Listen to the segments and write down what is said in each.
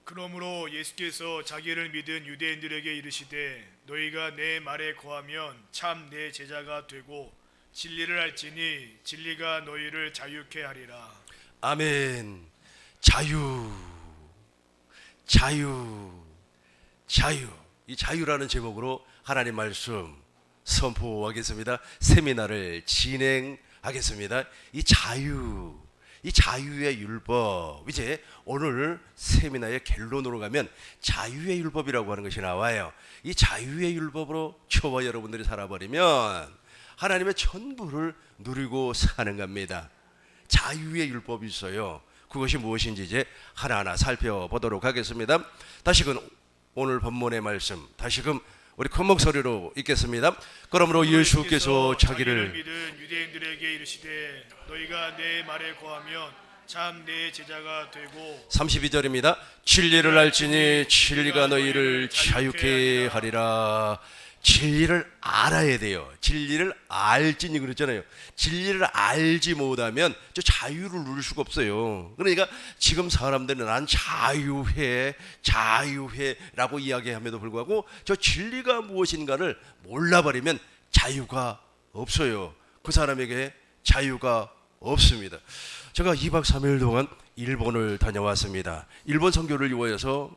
그러므로 예수께서 자기를 믿은 유대인들에게 이르시되 너희가 내 말에 거하면 참 내 제자가 되고 진리를 알지니 진리가 너희를 자유케 하리라. 아멘. 자유, 자유, 자유. 이 자유라는 제목으로 하나님 말씀 선포하겠습니다. 세미나를 진행하겠습니다. 이 자유, 이 자유의 율법. 이제 오늘 세미나의 결론으로 가면 자유의 율법이라고 하는 것이 나와요. 이 자유의 율법으로 저와 여러분들이 살아버리면 하나님의 전부를 누리고 사는 겁니다. 자유의 율법이 있어요. 그것이 무엇인지 이제 하나하나 살펴보도록 하겠습니다. 다시금 오늘 본문의 말씀 다시금 우리 큰 목소리로 읽겠습니다. 그러므로 예수께서 자기를 믿은 유대인들에게 이르시되 너희가 내 말에 거하면 참 내 제자가 되고 32절입니다. 진리를 알지니 진리가 너희를 자유케 하리라. 진리를 알아야 돼요. 진리를 알지니 그랬잖아요. 진리를 알지 못하면 저 자유를 누릴 수가 없어요. 그러니까 지금 사람들은 난 자유해라고 이야기함에도 불구하고 저 진리가 무엇인가를 몰라버리면 자유가 없어요. 그 사람에게 자유가 없습니다. 제가 2박 3일 동안 일본을 다녀왔습니다. 일본 선교를 위하여서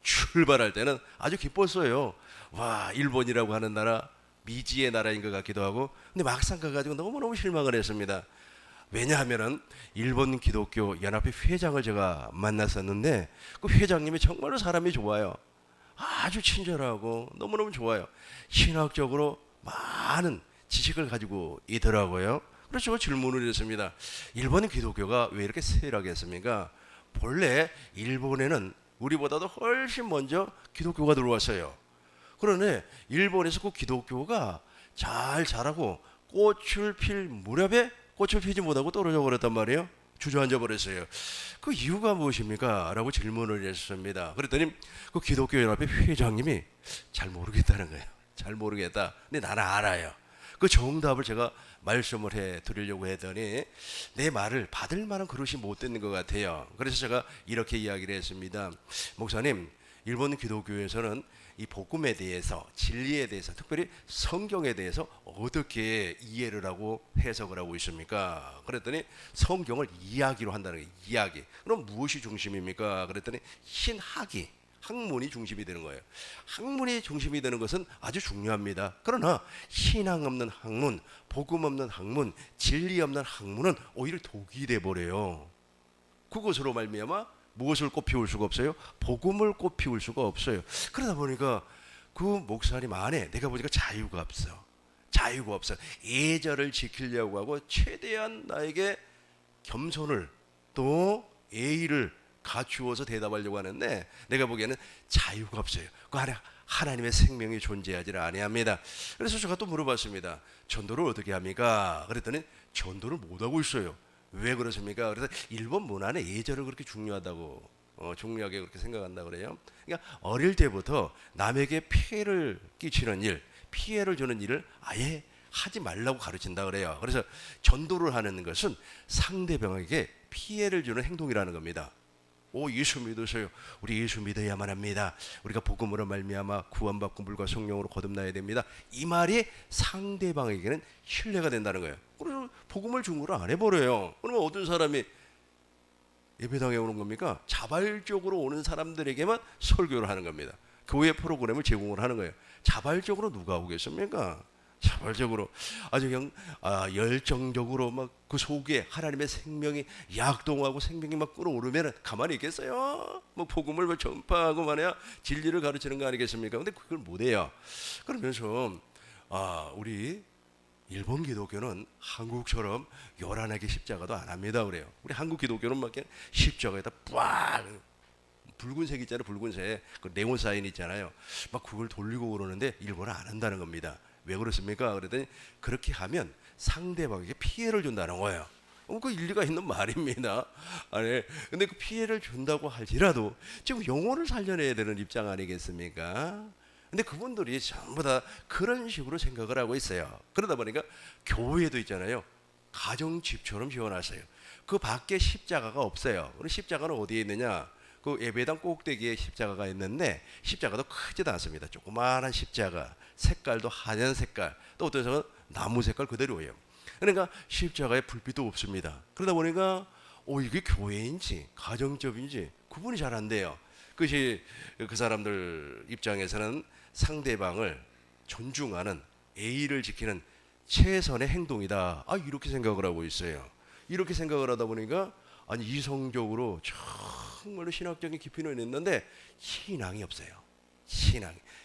출발할 때는 아주 기뻤어요. 와, 일본이라고 하는 나라 미지의 나라인 것 같기도 하고, 근데 막상 가가지고 너무너무 실망을 했습니다. 왜냐하면은 일본 기독교 연합회 회장을 제가 만났었는데 그 회장님이 정말로 사람이 좋아요. 아주 친절하고 너무너무 좋아요. 신학적으로 많은 지식을 가지고 있더라고요. 그래서 제가 질문을 했습니다. 일본 기독교가 왜 이렇게 세락했습니까? 본래 일본에는 우리보다도 훨씬 먼저 기독교가 들어왔어요. 그런데 일본에서 그 기독교가 잘 자라고 꽃을 필 무렵에 꽃을 피지 못하고 떨어져 버렸단 말이에요. 주저앉아 버렸어요. 그 이유가 무엇입니까? 라고 질문을 했습니다. 그랬더니 그 기독교 연합회 회장님이 잘 모르겠다는 거예요. 잘 모르겠다. 근데 나는 알아요. 그 정답을 제가 말씀을 해 드리려고 했더니 내 말을 받을 만한 그릇이 못 되는 것 같아요. 그래서 제가 이렇게 이야기를 했습니다. 목사님, 일본 기독교에서는 이 복음에 대해서, 진리에 대해서, 특별히 성경에 대해서 어떻게 이해를 하고 해석을 하고 있습니까? 그랬더니 성경을 이야기로 한다는 거예요. 이야기. 그럼 무엇이 중심입니까? 그랬더니 신학이, 학문이 중심이 되는 거예요. 학문이 중심이 되는 것은 아주 중요합니다. 그러나 신앙 없는 학문, 복음 없는 학문, 진리 없는 학문은 오히려 독이 돼버려요. 그것으로 말미암아 무엇을 꽃피울 수가 없어요? 복음을 꽃피울 수가 없어요. 그러다 보니까 그 목사님 안에 내가 보니까 자유가 없어. 자유가 없어. 예절을 지키려고 하고 최대한 나에게 겸손을 또 예의를 갖추어서 대답하려고 하는데 내가 보기에는 자유가 없어요. 그 안에 하나님의 생명이 존재하지를 아니합니다. 그래서 제가 또 물어봤습니다. 전도를 어떻게 합니까? 그랬더니 전도를 못하고 있어요. 왜 그렇습니까? 그래서 일본 문화는 예절을 그렇게 중요하다고 중요하게 그렇게 생각한다 그래요. 그러니까 어릴 때부터 남에게 피해를 끼치는 일, 피해를 주는 일을 아예 하지 말라고 가르친다 그래요. 그래서 전도를 하는 것은 상대방에게 피해를 주는 행동이라는 겁니다. 오, 예수 믿으세요. 우리 예수 믿어야만 합니다. 우리가 복음으로 말미암아 구원받고 물과 성령으로 거듭나야 됩니다. 이 말이 상대방에게는 신뢰가 된다는 거예요. 그래서 복음을 중고를 안 해버려요. 그러면 어떤 사람이 예배당에 오는 겁니까? 자발적으로 오는 사람들에게만 설교를 하는 겁니다. 교회 프로그램을 제공을 하는 거예요. 자발적으로 누가 오겠습니까? 자발적으로 아주 그냥 열정적으로 막 그 속에 하나님의 생명이 약동하고 생명이 막 끓어오르면 가만히 있겠어요? 뭐 복음을 뭐 전파하고 말이야 진리를 가르치는 거 아니겠습니까? 근데 그걸 못해요. 그러면서 우리 일본 기독교는 한국처럼 요란하게 십자가도 안 합니다 그래요. 우리 한국 기독교는 막 그냥 십자가에다 빡 붉은색 있잖아요. 붉은색 그 네온 사인 있잖아요. 막 그걸 돌리고 그러는데 일본은 안 한다는 겁니다. 왜 그렇습니까? 그랬더니 그렇게 하면 상대방에게 피해를 준다는 거예요. 그 일리가 있는 말입니다. 아니, 근데 그 피해를 준다고 할지라도 지금 영혼을 살려내야 되는 입장 아니겠습니까? 근데 그분들이 전부 다 그런 식으로 생각을 하고 있어요. 그러다 보니까 교회도 있잖아요. 가정집처럼 지어놨어요. 그 밖에 십자가가 없어요. 그럼 십자가는 어디에 있느냐? 그 예배당 꼭대기에 십자가가 있는데 십자가도 크지도 않습니다. 조그마한 십자가, 색깔도 하얀 색깔, 또 어떤 사람은 나무 색깔 그대로예요. 그러니까 십자가에 불빛도 없습니다. 그러다 보니까 이게 교회인지 가정집인지 구분이 잘 안 돼요. 그것이 그 사람들 입장에서는 상대방을 존중하는, 예의를 지키는 최선의 행동이다. 이렇게 생각을 하고 있어요. 이렇게 생각을 하다 보니까 아니 이성적으로 정말로 신학적인 깊이는 있는데 신앙이 없어요.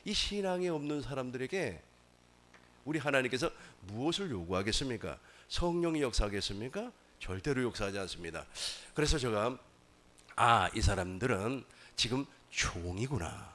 이 신앙이 없는 사람들에게 우리 하나님께서 무엇을 요구하겠습니까? 성령이 역사하겠습니까? 절대로 역사하지 않습니다. 그래서 제가 이 사람들은 지금 종이구나.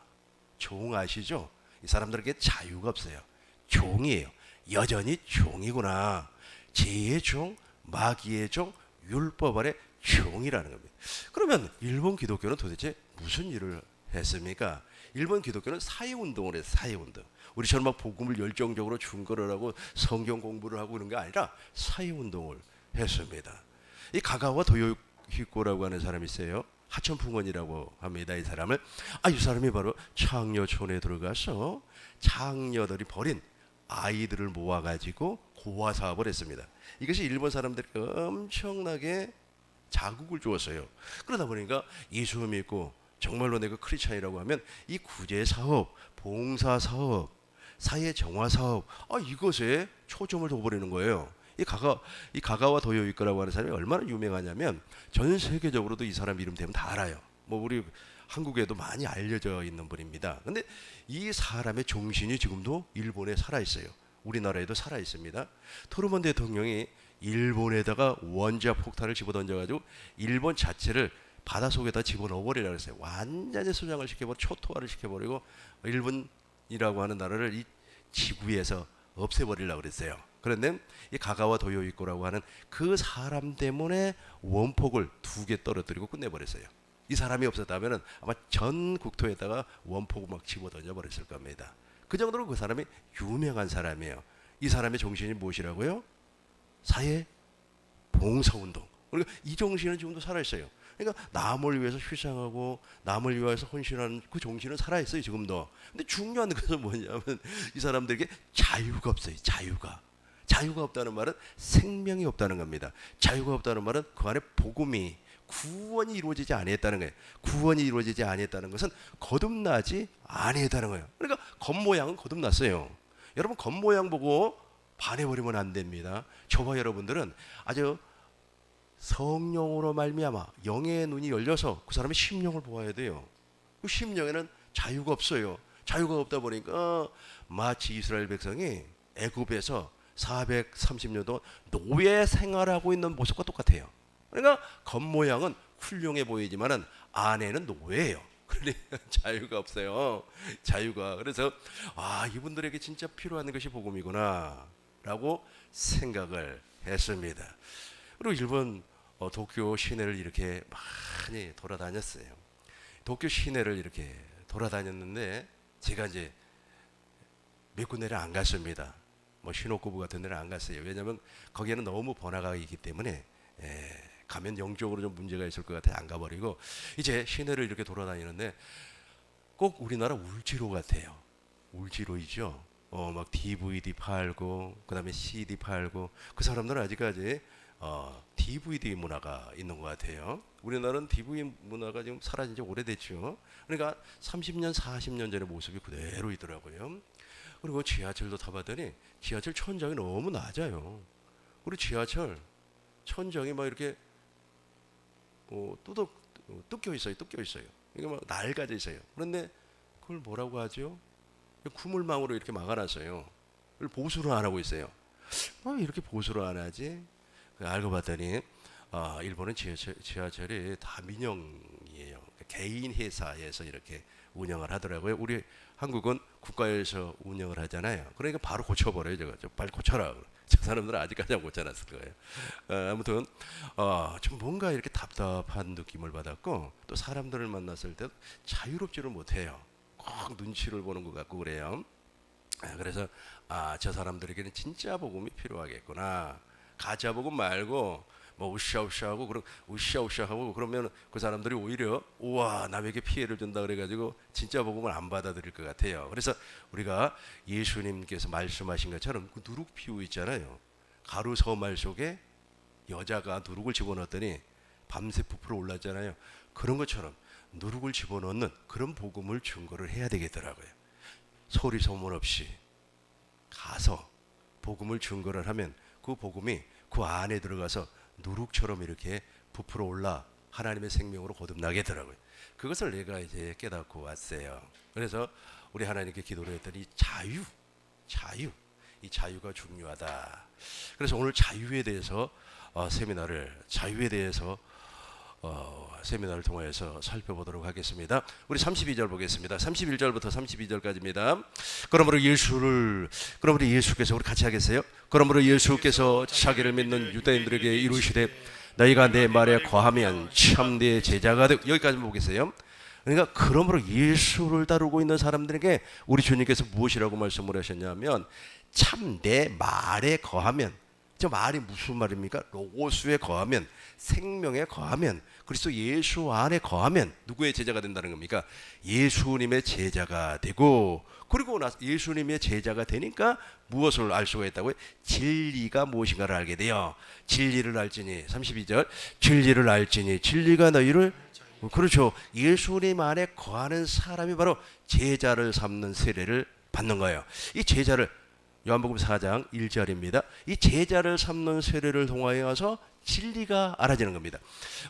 종 아시죠? 이 사람들에게 자유가 없어요. 종이에요. 여전히 종이구나. 죄의 종, 마귀의 종, 율법 아래 종이라는 겁니다. 그러면 일본 기독교는 도대체 무슨 일을 했습니까? 일본 기독교는 사회운동을 했어요. 사회운동. 우리처럼 막 복음을 열정적으로 중거를 하고 성경 공부를 하고 그런 게 아니라 사회운동을 했습니다. 이 가가와 도요히코라고 하는 사람이 있어요. 하천풍원이라고 합니다. 이 사람을. 이 사람이 바로 창녀촌에 들어가서 창녀들이 버린 아이들을 모아가지고 고아 사업을 했습니다. 이것이 일본 사람들에게 엄청나게 자극을 주었어요. 그러다 보니까 예수 믿고 정말로 내가 크리스찬이라고 하면 이 구제 사업, 봉사 사업, 사회 정화 사업, 이것에 초점을 둬버리는 거예요. 이 가가와 도요히코라고 하는 사람이 얼마나 유명하냐면 전 세계적으로도 이 사람 이름 되면 다 알아요. 뭐 우리 한국에도 많이 알려져 있는 분입니다. 근데 이 사람의 정신이 지금도 일본에 살아 있어요. 우리나라에도 살아 있습니다. 트루먼 대통령이 일본에다가 원자 폭탄을 집어던져가지고 일본 자체를 바닷속에다 집어넣어 버리라고 했어요. 완전히 수장을 시켜버리고 초토화를 시켜버리고 일본이라고 하는 나라를 이 지구에서 없애버리려고 그랬어요. 그런데 이 가가와 도요히코라고 하는 그 사람 때문에 원폭을 2개 떨어뜨리고 끝내버렸어요. 이 사람이 없었다면 아마 전 국토에다가 원폭을 막 집어던져 버렸을 겁니다. 그 정도로 그 사람이 유명한 사람이에요. 이 사람의 정신이 무엇이라고요? 사회 봉사운동. 그러니까 이 정신은 지금도 살아있어요. 그러니까 남을 위해서 희생하고 남을 위해서 헌신하는 그 정신은 살아있어요. 지금도. 근데 중요한 것은 뭐냐면 이 사람들에게 자유가 없어요. 자유가 없다는 말은 생명이 없다는 겁니다. 자유가 없다는 말은 그 안에 복음이, 구원이 이루어지지 아니했다는 거예요. 구원이 이루어지지 아니했다는 것은 거듭나지 아니했다는 거예요. 그러니까 겉모양은 거듭났어요. 여러분 겉모양 보고 반해버리면 안 됩니다. 저와 여러분들은 아주 성령으로 말미암아 영의 눈이 열려서 그 사람의 심령을 보아야 돼요. 그 심령에는 자유가 없어요. 자유가 없다 보니까 마치 이스라엘 백성이 애굽에서 430년 동안 노예 생활하고 있는 모습과 똑같아요. 그러니까 겉모양은 훌륭해 보이지만은 안에는 노예예요. 그러니까 자유가 없어요. 자유가. 그래서 이분들에게 진짜 필요한 것이 복음이구나라고 생각을 했습니다. 그리고 일본 도쿄 시내를 이렇게 많이 돌아다녔어요. 도쿄 시내를 이렇게 돌아다녔는데 제가 이제 몇 군데를 안 갔습니다. 뭐 시노쿠부 같은 데는 안 갔어요. 왜냐하면 거기에는 너무 번화가가 있기 때문에 가면 영적으로 좀 문제가 있을 것 같아요. 안 가버리고 이제 시내를 이렇게 돌아다니는데 꼭 우리나라 울지로 같아요. 울지로이죠. 막 DVD 팔고 그다음에 CD 팔고 그 사람들은 아직까지 DVD 문화가 있는 것 같아요. 우리나라는 DVD 문화가 지금 사라진 지 오래됐죠. 그러니까 30년, 40년 전의 모습이 그대로 있더라고요. 그리고 지하철도 타봤더니 지하철 천장이 너무 낮아요. 그리고 지하철 천장이 막 이렇게 뜯겨 있어요. 이게 막 낡아져 있어요. 그런데 그걸 뭐라고 하죠? 구물망으로 이렇게 막아놨어요. 그걸 보수를 안 하고 있어요. 이렇게 보수를 안 하지? 알고 봤더니 일본은 지하철이 다 민영이에요. 개인 회사에서 이렇게 운영을 하더라고요. 우리 한국은 국가에서 운영을 하잖아요. 그러니까 바로 고쳐버려요. 저 빨리 고쳐라. 저 사람들은 아직까지 안 고쳐놨을 거예요. 아무튼 좀 뭔가 이렇게 답답한 느낌을 받았고 또 사람들을 만났을 때 자유롭지를 못해요. 꼭 눈치를 보는 것 같고 그래요. 그래서 저 사람들에게는 진짜 복음이 필요하겠구나. 가짜 복음 말고 뭐 으쌰으쌰하고 그럼 으쌰으쌰하고 그러면 그 사람들이 오히려 우와 남에게 피해를 준다 그래가지고 진짜 복음을 안 받아들일 것 같아요. 그래서 우리가 예수님께서 말씀하신 것처럼 그 누룩 피우 있잖아요. 가루 서말 속에 여자가 누룩을 집어넣었더니 밤새 부풀어 올랐잖아요. 그런 것처럼 누룩을 집어넣는 그런 복음을 증거를 해야 되겠더라고요. 소리 소문 없이 가서 복음을 증거를 하면 그 복음이 그 안에 들어가서 누룩처럼 이렇게 부풀어 올라 하나님의 생명으로 거듭나겠더라고요. 그것을 내가 이제 깨닫고 왔어요. 그래서 우리 하나님께 기도를 했더니 이 자유가 중요하다. 그래서 오늘 자유에 대해서 세미나를 통해서 살펴보도록 하겠습니다. 우리 32절 보겠습니다. 31절부터 32절까지입니다. 그러므로 예수께서 우리 같이 하겠어요? 그러므로 예수께서 자기를 믿는 유대인들에게 이루시되 너희가 내 말에 거하면 참 내 제자가 되고 여기까지 보겠어요. 그러니까 그러므로 예수를 다루고 있는 사람들에게 우리 주님께서 무엇이라고 말씀을 하셨냐면 참 내 말에 거하면 저 말이 무슨 말입니까? 로고스에 거하면 생명에 거하면 그리스도 예수 안에 거하면 누구의 제자가 된다는 겁니까? 예수님의 제자가 되고 그리고 나서 예수님의 제자가 되니까 무엇을 알 수가 있다고요? 진리가 무엇인가를 알게 돼요. 진리를 알지니 32절 진리를 알지니 진리가 너희를 그렇죠. 예수님 안에 거하는 사람이 바로 제자를 삼는 세례를 받는 거예요. 이 제자를 요한복음 4장 1절입니다. 이 제자를 삼는 세례를 통하여서 진리가 알아지는 겁니다.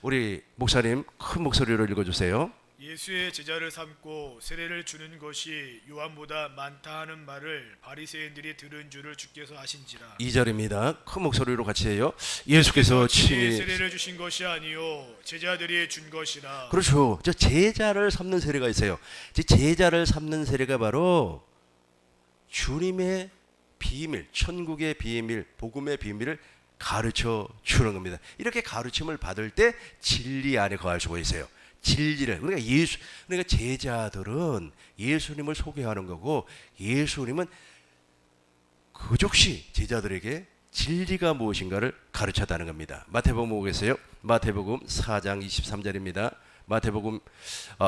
우리 목사님 큰 목소리로 읽어주세요. 예수의 제자를 삼고 세례를 주는 것이 요한보다 많다 하는 말을 바리새인들이 들은 줄을 주께서 아신지라. 2절입니다. 큰 목소리로 같이 해요. 예수께서 친히 세례를 주신 것이 아니요 제자들이 준 것이라. 그렇죠. 저 제자를 삼는 세례가 있어요. 제자를 삼는 세례가 바로 주님의 비밀, 천국의 비밀, 복음의 비밀을 가르쳐 주는 겁니다. 이렇게 가르침을 받을 때 진리 안에 거할 수가 있어요. 진리를 그러니까 제자들은 예수님을 소개하는 거고 예수님은 그 즉시 제자들에게 진리가 무엇인가를 가르쳤다는 겁니다. 마태복음 보겠어요. 마태복음 4장 23절입니다. 마태복음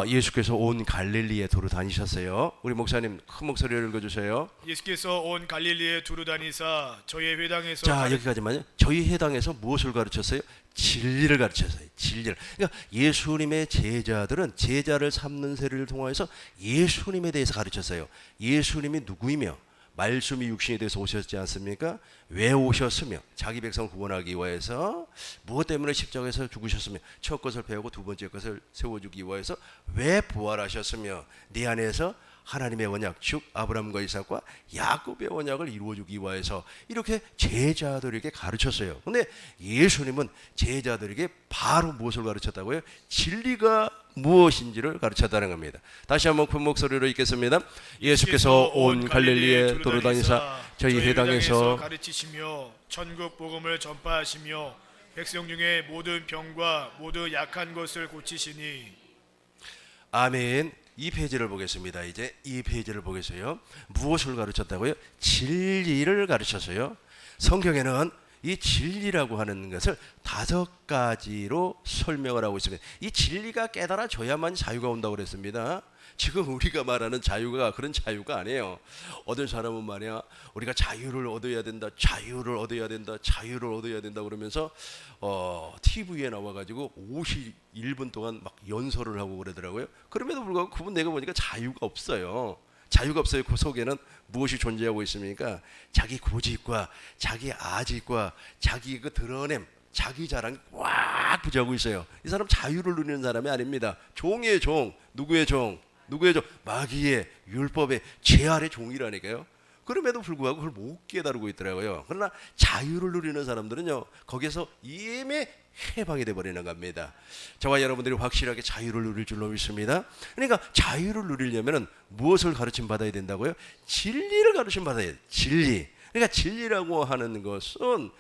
예수께서 온 갈릴리에 두루 다니셨어요. 우리 목사님 큰 목소리로 읽어주세요. 예수께서 온 갈릴리에 두루 다니사 저희 회당에서 자 여기까지만요. 저희 회당에서 무엇을 가르쳤어요? 진리를 가르쳤어요. 진리를. 그러니까 예수님의 제자들은 제자를 삼는 세례를 통해서 예수님에 대해서 가르쳤어요. 예수님이 누구이며 말씀이 육신이 돼서 오셨지 않습니까? 왜 오셨으며 자기 백성을 구원하기 위해서 무엇 때문에 십자가에서 죽으셨으며 첫 것을 배우고 두 번째 것을 세워주기 위해서 왜 부활하셨으며 네 안에서 하나님의 언약 즉 아브라함과 이삭과 야곱의 언약을 이루어주기 위해서 이렇게 제자들에게 가르쳤어요. 근데 예수님은 제자들에게 바로 무엇을 가르쳤다고요? 진리가 무엇인지를 가르쳤다는 겁니다. 다시 한번 큰 목소리로 읽겠습니다. 예수께서 온 갈릴리에 두루 다니사 저희 회당에서 가르치시며 천국 복음을 전파하시며 백성 중에 모든 병과 모든 약한 것을 고치시니. 아멘. 이 페이지를 보겠습니다. 이제 이 페이지를 보겠어요. 무엇을 가르쳤다고요? 진리를 가르쳤어요. 성경에는 이 진리라고 하는 것을 5가지로 설명을 하고 있습니다. 이 진리가 깨달아져야만 자유가 온다고 그랬습니다. 지금 우리가 말하는 자유가 그런 자유가 아니에요. 어떤 사람은 말이야 우리가 자유를 얻어야 된다, 자유를 얻어야 된다, 자유를 얻어야 된다 그러면서 TV에 나와가지고 51분 동안 막 연설을 하고 그러더라고요. 그럼에도 불구하고 그분 내가 보니까 자유가 없어요. 자유가 없어요. 그 속에는 무엇이 존재하고 있습니까? 자기 고집과 자기 아집과 자기 그 드러냄, 자기 자랑이 꽉 부자고 있어요. 이 사람 자유를 누리는 사람이 아닙니다. 종이의 종, 누구의 종? 누구의 종? 마귀의 율법의 죄 아래 종이라니까요. 그럼에도 불구하고 그걸 못 깨달고 있더라고요. 그러나 자유를 누리는 사람들은요 거기에서 이미 해방이 돼버리는 겁니다. 저와 여러분들이 확실하게 자유를 누릴 줄로 믿습니다. 그러니까 자유를 누리려면 무엇을 가르침 받아야 된다고요? 진리를 가르침 받아야 돼요. 진리. 그러니까 진리라고 하는 것은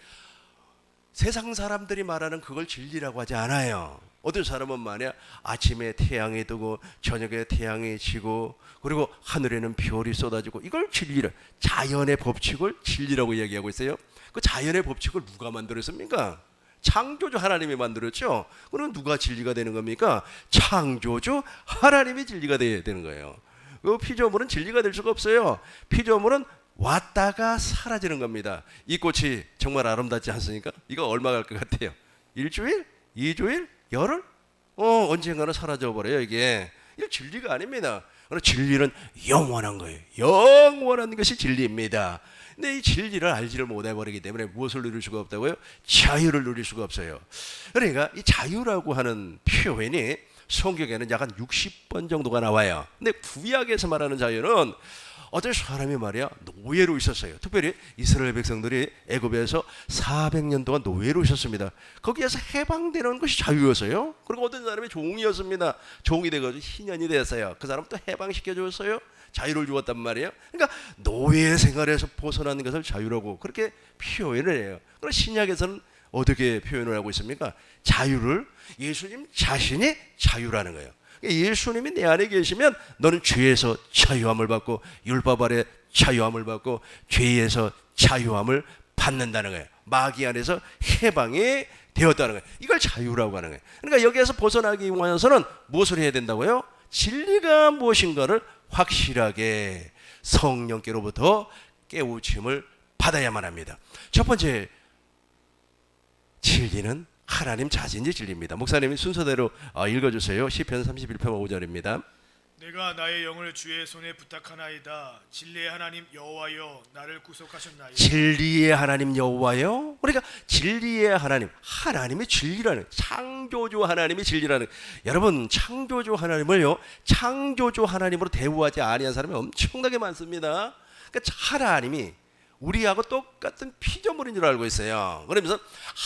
세상 사람들이 말하는 그걸 진리라고 하지 않아요. 어떤 사람은 말이야 아침에 태양이 뜨고 저녁에 태양이 지고 그리고 하늘에는 별이 쏟아지고 이걸 진리를 자연의 법칙을 진리라고 이야기하고 있어요. 그 자연의 법칙을 누가 만들었습니까? 창조주 하나님이 만들었죠. 그럼 누가 진리가 되는 겁니까? 창조주 하나님이 진리가 돼야 되는 거예요. 그 피조물은 진리가 될 수가 없어요. 피조물은 왔다가 사라지는 겁니다. 이 꽃이 정말 아름답지 않습니까? 이거 얼마 갈 것 같아요? 일주일? 2주일? 열흘? 언젠가는 사라져 버려요. 이게 진리가 아닙니다. 그러나 진리는 영원한 거예요. 영원한 것이 진리입니다. 근데 이 진리를 알지를 못해버리기 때문에 무엇을 누릴 수가 없다고요? 자유를 누릴 수가 없어요. 그러니까 이 자유라고 하는 표현이 성경에는 약 한 60번 정도가 나와요. 근데 구약에서 말하는 자유는 어떤 사람이 말이야 노예로 있었어요. 특별히 이스라엘 백성들이 애굽에서 400년 동안 노예로 있었습니다. 거기에서 해방되는 것이 자유였어요. 그리고 어떤 사람이 종이었습니다. 종이 돼가지고 희년이 됐어요. 그 사람 또 해방시켜 줬어요. 자유를 주었단 말이에요. 그러니까 노예 생활에서 벗어나는 것을 자유라고 그렇게 표현을 해요. 그럼 신약에서는 어떻게 표현을 하고 있습니까? 자유를 예수님 자신이 자유라는 거예요. 예수님이 내 안에 계시면 너는 죄에서 자유함을 받고 율법 아래 자유함을 받고 죄에서 자유함을 받는다는 거예요. 마귀 안에서 해방이 되었다는 거예요. 이걸 자유라고 하는 거예요. 그러니까 여기에서 벗어나기 위해서는 무엇을 해야 된다고요? 진리가 무엇인가를 확실하게 성령께로부터 깨우침을 받아야만 합니다. 첫 번째 진리는 하나님 자신이 진리입니다. 목사님이 순서대로 읽어주세요. 시편 31편 5절입니다. 내가 나의 영을 주의 손에 부탁하나이다. 진리의 하나님 여호와여 나를 구속하셨나이다. 진리의 하나님 여호와여. 그러니까 진리의 하나님, 하나님이 진리라는, 창조주 하나님이 진리라는. 여러분 창조주 하나님을요 창조주 하나님으로 대우하지 아니한 사람이 엄청나게 많습니다. 그러니까 하나님이 우리하고 똑같은 피조물인 줄 알고 있어요. 그러면서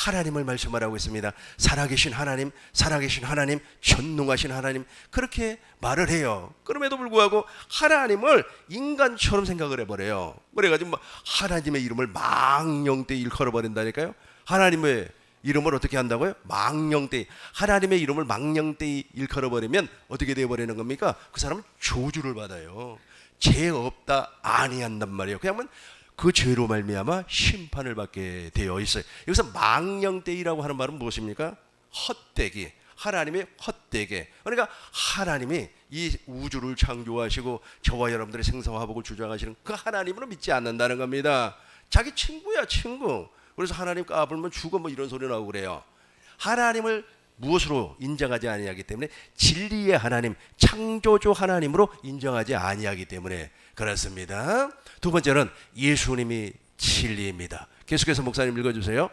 하나님을 말씀하라고 있습니다. 살아계신 하나님, 살아계신 하나님, 전능하신 하나님 그렇게 말을 해요. 그럼에도 불구하고 하나님을 인간처럼 생각을 해버려요. 그래가지고 하나님의 이름을 망령되이 일컬어버린다니까요. 하나님의 이름을 어떻게 한다고요? 망령되이. 하나님의 이름을 망령되이 일컬어버리면 어떻게 되어버리는 겁니까? 그 사람은 저주를 받아요. 죄 없다 아니한단 말이에요. 그냥 그 죄로 말미암아 심판을 받게 되어 있어요. 여기서 망령되이라고 하는 말은 무엇입니까? 헛되기, 하나님의 헛되게. 그러니까 하나님이 이 우주를 창조하시고 저와 여러분들의 생사화복을 주장하시는 그 하나님으로 믿지 않는다는 겁니다. 자기 친구야 친구. 그래서 하나님 까불면 죽어 이런 소리 나오고 그래요. 하나님을 무엇으로 인정하지 아니하기 때문에 진리의 하나님, 창조주 하나님으로 인정하지 아니하기 때문에 그렇습니다. 두 번째는 예수님이 진리입니다. 계속해서 목사님 읽어주세요.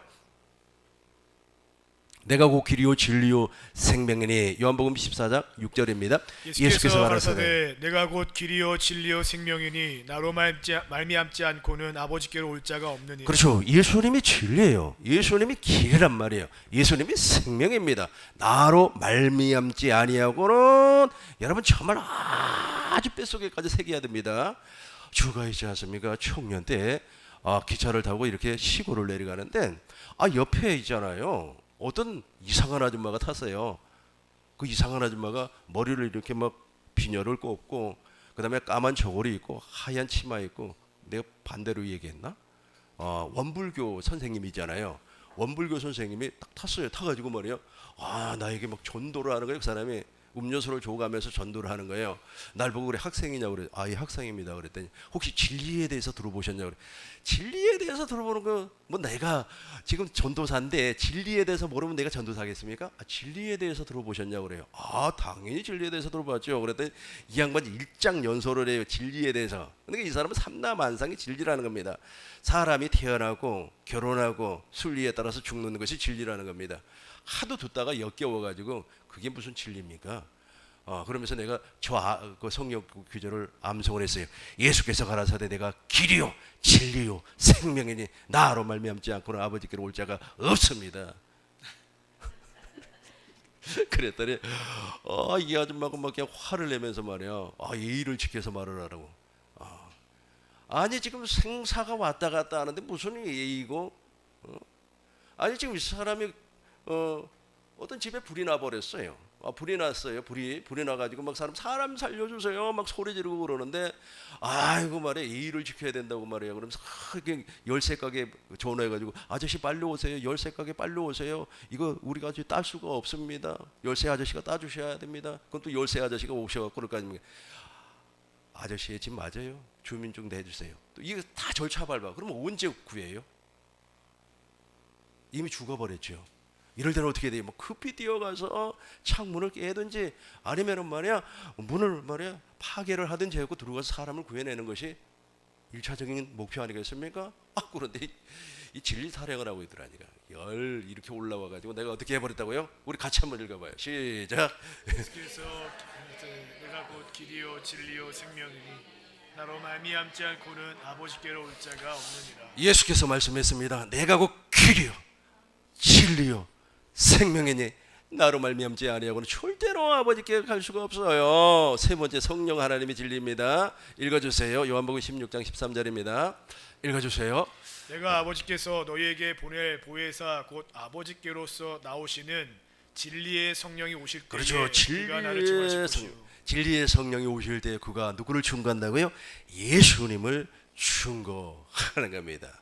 내가 곧 길이요 진리요 생명이니. 요한복음 14장 6절입니다. 예수께서 가라사대 내가 곧 길이요 진리요 생명이니 나로 말미암지 않고는 아버지께로 올 자가 없느니라. 그렇죠. 예수님이 진리예요. 예수님이 길이란 말이에요. 예수님이 생명입니다. 나로 말미암지 아니하고는 여러분 정말 아주 뼛속에까지 새겨야 됩니다. 주가 있지 않습니까? 청년 때 기차를 타고 이렇게 시골을 내려가는데 옆에 있잖아요. 어떤 이상한 아줌마가 탔어요. 그 이상한 아줌마가 머리를 이렇게 비녀를 꽂고 그다음에 까만 저고리 입고 하얀 치마 입고, 내가 반대로 얘기했나? 원불교 선생님이잖아요. 원불교 선생님이 딱 탔어요. 타가지고 말이요. 나에게 전도를 하는 거예요. 그 사람이 음료수를 줘가면서 전도를 하는 거예요. 날 보고 그래 학생이냐고 그래. 예 학생입니다. 그랬더니 혹시 진리에 대해서 들어보셨냐고 그래. 진리에 대해서 들어보는 거 내가 지금 전도사인데 진리에 대해서 모르면 내가 전도사겠습니까? 진리에 대해서 들어보셨냐고 그래요. 당연히 진리에 대해서 들어봤죠. 그랬더니 이 양반이 일장연설을 해요. 진리에 대해서. 그러니까 이 사람은 삼라만상이 진리라는 겁니다. 사람이 태어나고 결혼하고 순리에 따라서 죽는 것이 진리라는 겁니다. 하도 듣다가 역겨워가지고 그게 무슨 진리입니까? 그러면서 내가 그 성경 구절을 암송을 했어요. 예수께서 가라사대 내가 길이요 진리요 생명이니 나로 말미암지 않고는 아버지께로 올 자가 없습니다. 그랬더니 이 아줌마가 그냥 화를 내면서 말이야. 예의를 지켜서 말을 하라고. 아니 지금 생사가 왔다 갔다 하는데 무슨 예의고? 아니 지금 이 사람이 어떤 집에 불이 나버렸어요. 불이 났어요. 불이 나가지고 막 사람 살려주세요 막 소리 지르고 그러는데, 아이고 말이야, 예의를 지켜야 된다고 말이야. 그러면서 열쇠 가게 전화해가지고 아저씨 빨리 오세요. 열쇠 가게 빨리 오세요. 이거 우리가 아직 딸 수가 없습니다. 열쇠 아저씨가 따주셔야 됩니다. 그건 또 열쇠 아저씨가 오셔갖고 그럴 거 아닙니까? 아저씨의 집 맞아요. 주민증 내주세요. 또 이게 다 절차 밟아. 그러면 언제 구해요? 이미 죽어버렸죠. 이럴 때는 어떻게 돼요? 뭐 급히 뛰어가서 창문을 깨든지 아니면은 말이야 문을 말이야 파괴를 하든지 하고 들어가서 사람을 구해내는 것이 1차적인 목표 아니겠습니까? 그런데 이 진리 사령을 하고 있더라니까. 열 이렇게 올라와가지고 내가 어떻게 해버렸다고요? 우리 같이 한번 읽어봐요. 시작. 예수께서 내가 곧 길이요 진리요 생명이니 나로 말미암지 않고는 아버지께로 올 자가 없느니라. 예수께서 말씀했습니다. 내가 곧 길이요 진리요 생명이니 나로 말미암지 아니하고는 절대로 아버지께 갈 수가 없어요. 세 번째, 성령 하나님이 진리입니다. 읽어주세요. 요한복음 16장 13절입니다. 읽어주세요. 내가 아버지께서 너희에게 보낼 보혜사 곧 아버지께로서 나오시는 진리의 성령이 오실 때에 그렇죠. 그가 나를 증언하실 것이요. 진리의 성령이 오실 때 그가 누구를 충고한다고요? 예수님을 충고하는 겁니다.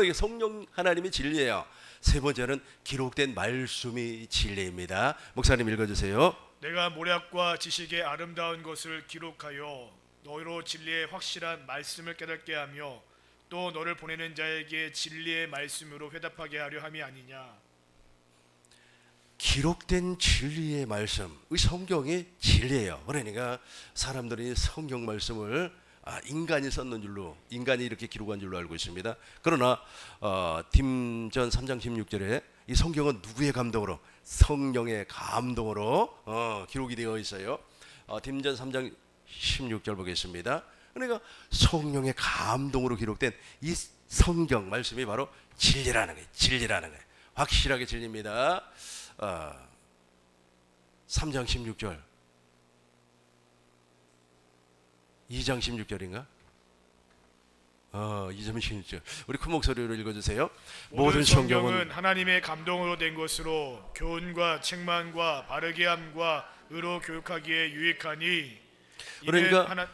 이게 성령 하나님이 진리예요. 세 번째는 기록된 말씀이 진리입니다. 목사님 읽어주세요. 내가 모략과 지식의 아름다운 것을 기록하여 너희로 진리의 확실한 말씀을 깨닫게 하며 또 너를 보내는 자에게 진리의 말씀으로 회답하게 하려 함이 아니냐. 기록된 진리의 말씀, 이 성경이 진리예요. 그러니까 사람들이 성경 말씀을 인간이 썼는 줄로, 인간이 이렇게 기록한 줄로 알고 있습니다. 그러나 딤전 3장 16절에 이 성경은 누구의 감동으로? 성령의 감동으로 기록이 되어 있어요. 딤전 3장 16절 보겠습니다. 그러니까 성령의 감동으로 기록된 이 성경 말씀이 바로 진리라는 거예요. 진리라는 거예요. 확실하게 진리입니다. 3장 16절, 2장 16절인가? 2장 16절. 우리 큰 목소리로 읽어주세요. 모든 성경은 하나님의 감동으로 된 것으로 교훈과 책망과 바르게 함과 의로 교육하기에 유익하니. 그러니까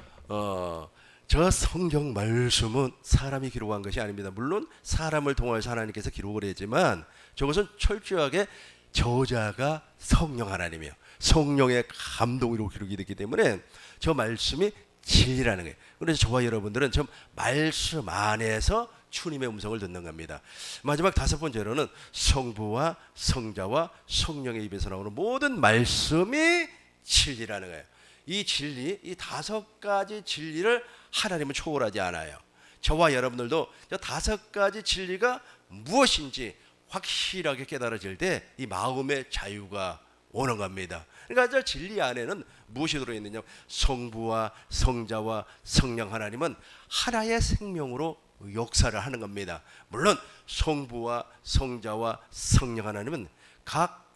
저 성경 말씀은 사람이 기록한 것이 아닙니다. 물론 사람을 통해서 하나님께서 기록을 했지만 저것은 철저하게 저자가 성령 하나님이에요. 성령의 감동으로 기록이 됐기 때문에 저 말씀이 진리라는 거예요. 그래서 저와 여러분들은 저 말씀 안에서 주님의 음성을 듣는 겁니다. 마지막 다섯 번째로는 성부와 성자와 성령의 입에서 나오는 모든 말씀이 진리라는 거예요. 이 진리, 이 다섯 가지 진리를 하나님은 초월하지 않아요. 저와 여러분들도 저 다섯 가지 진리가 무엇인지 확실하게 깨달아질 때 이 마음의 자유가 오는 겁니다. 그러니까 저 진리 안에는 무엇이 들어있느냐? 성부와 성자와 성령 하나님은 하나의 생명으로 역사를 하는 겁니다. 물론 성부와 성자와 성령 하나님은 각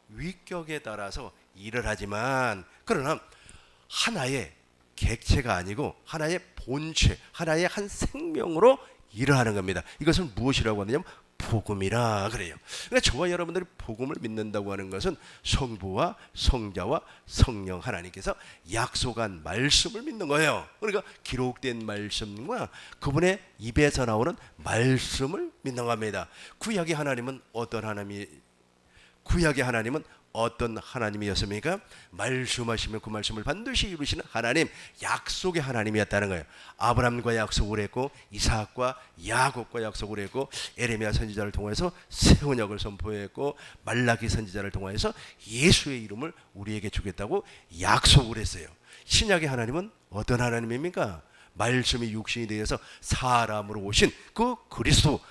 위격에 따라서 일을 하지만, 그러나 하나의 객체가 아니고 하나의 본체, 하나의 한 생명으로 일을 하는 겁니다. 이것을 무엇이라고 하느냐면 복음이라 그래요. 그러니까 저와 여러분들이 복음을 믿는다고 하는 것은 성부와 성자와 성령 하나님께서 약속한 말씀을 믿는 거예요. 그러니까 기록된 말씀과 그분의 입에서 나오는 말씀을 믿는 겁니다. 구약의 하나님은 어떤 하나님이었습니까? 말씀하시면 그 말씀을 반드시 이루시는 하나님, 약속의 하나님이었다는 거예요. 아브라함과 약속을 했고 이삭과 야곱과 약속을 했고 에레미야 선지자를 통해서 새 언약을 선포했고 말라기 선지자를 통해서 예수의 이름을 우리에게 주겠다고 약속을 했어요. 신약의 하나님은 어떤 하나님입니까? 말씀이 육신이 되어서 사람으로 오신 그 그리스도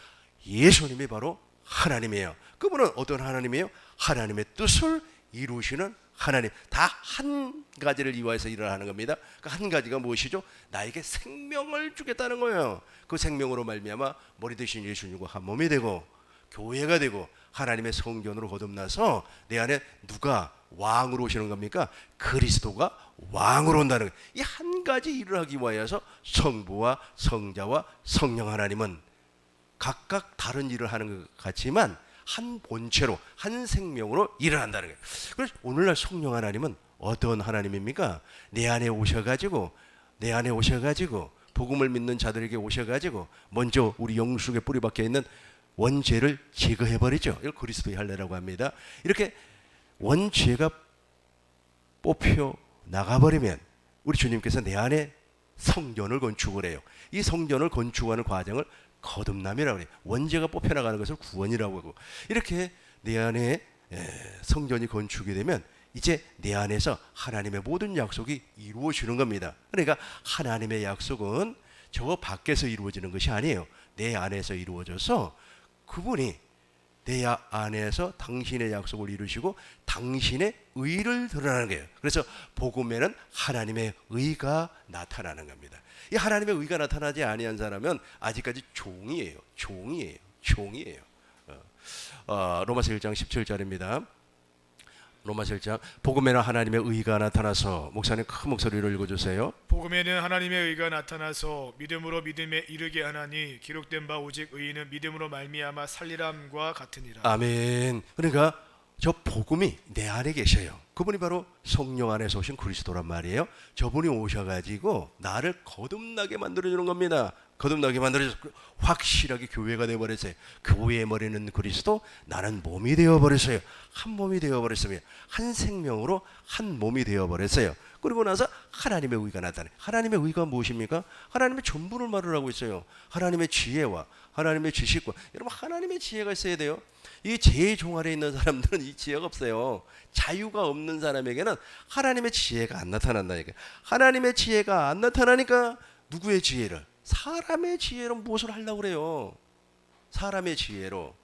예수님이 바로 하나님이에요. 그분은 어떤 하나님이에요? 하나님의 뜻을 이루시는 하나님. 다 한 가지를 이유해서 일을 하는 겁니다. 그 한 가지가 무엇이죠? 나에게 생명을 주겠다는 거예요. 그 생명으로 말미암아 머리 대신 예수님과 한 몸이 되고 교회가 되고 하나님의 성전으로 거듭나서 내 안에 누가 왕으로 오시는 겁니까? 그리스도가 왕으로 온다는 거예요. 이 한 가지 일을 하기 위하여서 성부와 성자와 성령 하나님은 각각 다른 일을 하는 것 같지만 한 본체로, 한 생명으로 일어난다는 거예요. 그래서 오늘날 성령 하나님은 어떤 하나님입니까? 내 안에 오셔가지고 복음을 믿는 자들에게 오셔가지고 먼저 우리 영 속에 뿌리 박혀 있는 원죄를 제거해버리죠. 이걸 그리스도의 할례라고 합니다. 이렇게 원죄가 뽑혀 나가버리면 우리 주님께서 내 안에 성전을 건축을 해요. 이 성전을 건축하는 과정을 거듭남이라고 해요. 원죄가 뽑혀나가는 것을 구원이라고 하고, 이렇게 내 안에 성전이 건축이 되면 이제 내 안에서 하나님의 모든 약속이 이루어지는 겁니다. 그러니까 하나님의 약속은 저 밖에서 이루어지는 것이 아니에요. 내 안에서 이루어져서 그분이 내 안에서 당신의 약속을 이루시고 당신의 의를 드러나는 거예요. 그래서 복음에는 하나님의 의가 나타나는 겁니다. 이 하나님의 의가 나타나지 아니한 사람은 아직까지 종이에요. 로마서 1장 17절입니다. 로마서 1장, 복음에는 하나님의 의가 나타나서, 목사님 큰 목소리로 읽어주세요. 복음에는 하나님의 의가 나타나서 믿음으로 믿음에 이르게 하나니 기록된 바 오직 의인은 믿음으로 말미암아 살리람과 같으니라. 아멘. 그러니까 저 복음이 내 안에 계셔요. 그분이 바로 성령 안에서 오신 그리스도란 말이에요. 저분이 오셔가지고 나를 거듭나게 만들어주는 겁니다. 거듭나게 만들어줘서 확실하게 교회가 되어버렸어요. 교회의 머리는 그리스도, 나는 몸이 되어버렸어요. 한 몸이 되어버렸으며 한 생명으로 한 몸이 되어버렸어요. 그리고 나서 하나님의 의가 나타나요. 하나님의 의가 무엇입니까? 하나님의 전부를 말을 하고 있어요. 하나님의 지혜와 하나님의 지식과, 여러분 하나님의 지혜가 있어야 돼요. 이 제 종아리에 있는 사람들은 이 지혜가 없어요. 자유가 없는 사람에게는 하나님의 지혜가 안 나타난다니까. 하나님의 지혜가 안 나타나니까 누구의 지혜를? 사람의 지혜로 무엇을 하려고 그래요? 사람의 지혜로.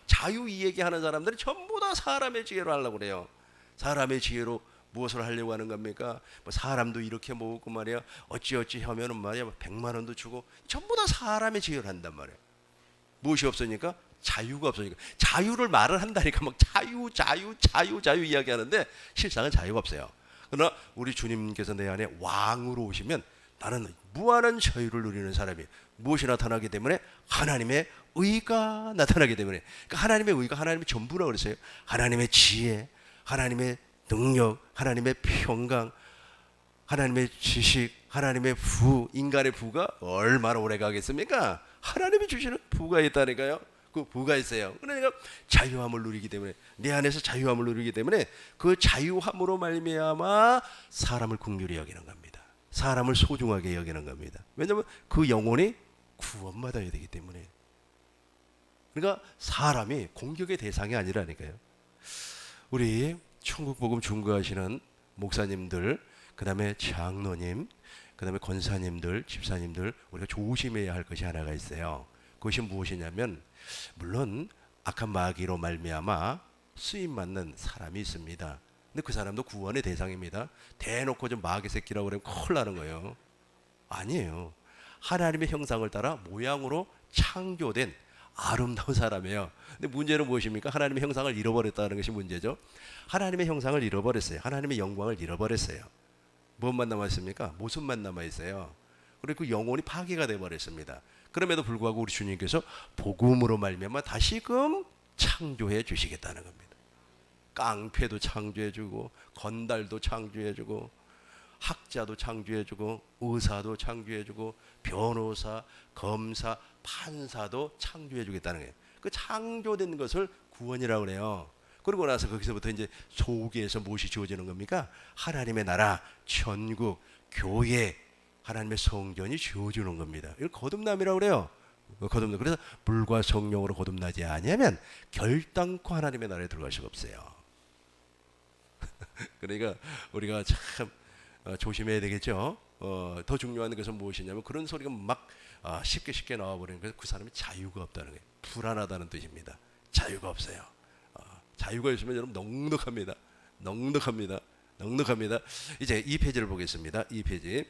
자유 이야기하는 사람들은 전부 다 사람의 지혜로 하려고 그래요. 사람의 지혜로 무엇을 하려고 하는 겁니까? 뭐 사람도 이렇게 모으고 말이야, 어찌어찌 하면은 말이야 100만 원도 주고, 전부 다 사람의 지혜로 한단 말이에요. 무엇이 없으니까? 자유가 없으니까. 자유를 말을 한다니까 막 자유 이야기하는데 실상은 자유가 없어요. 그러나 우리 주님께서 내 안에 왕으로 오시면 나는 무한한 자유를 누리는 사람이, 무엇이 나타나기 때문에? 하나님의 의가 나타나기 때문에. 그러니까 하나님의 의가 하나님의 전부라고 그랬어요. 하나님의 지혜, 하나님의 능력, 하나님의 평강, 하나님의 지식, 하나님의 부, 인간의 부가 얼마나 오래 가겠습니까? 하나님이 주시는 부가 있다니까요. 그 부가 있어요. 그러니까 자유함을 누리기 때문에, 내 안에서 자유함을 누리기 때문에 그 자유함으로 말미암아 사람을 긍휼히 여기는 겁니다. 사람을 소중하게 여기는 겁니다. 왜냐하면 그 영혼이 구원받아야 되기 때문에. 그러니까 사람이 공격의 대상이 아니라니까요. 우리 천국복음 중거하시는 목사님들, 그 다음에 장로님, 그 다음에 권사님들, 집사님들, 우리가 조심해야 할 것이 하나가 있어요. 그것이 무엇이냐면, 물론 악한 마귀로 말미암아 쓰임 맞는 사람이 있습니다. 근데 그 사람도 구원의 대상입니다. 대놓고 좀 마귀 새끼라고 그러면 큰일 나는 거예요. 아니에요. 하나님의 형상을 따라 모양으로 창조된 아름다운 사람이에요. 근데 문제는 무엇입니까? 하나님의 형상을 잃어버렸다는 것이 문제죠. 하나님의 형상을 잃어버렸어요. 하나님의 영광을 잃어버렸어요. 무엇만 남아있습니까? 모습만 남아있어요. 그리고 그 영혼이 파괴가 되어버렸습니다. 그럼에도 불구하고 우리 주님께서 복음으로 말미암아 다시금 창조해 주시겠다는 겁니다. 깡패도 창조해주고, 건달도 창조해주고, 학자도 창조해주고, 의사도 창조해주고, 변호사, 검사, 판사도 창조해주겠다는 거예요. 그 창조된 것을 구원이라고 그래요. 그러고 나서 거기서부터 이제 속에서 무엇이 지어지는 겁니까? 하나님의 나라, 천국, 교회, 하나님의 성전이 지어주는 겁니다. 이걸 거듭남이라고 그래요. 거듭남. 그래서 물과 성령으로 거듭나지 아니하면 결단코 하나님의 나라에 들어갈 수가 없어요. 그러니까 우리가 참 조심해야 되겠죠. 더 중요한 것은 무엇이냐면, 그런 소리가 막 쉽게 나와버리는 거예요. 그 사람이 자유가 없다는 거예요. 불안하다는 뜻입니다. 자유가 없어요. 자유가 있으면 여러분 넉넉합니다. 이제 2페이지를 보겠습니다. 2페이지.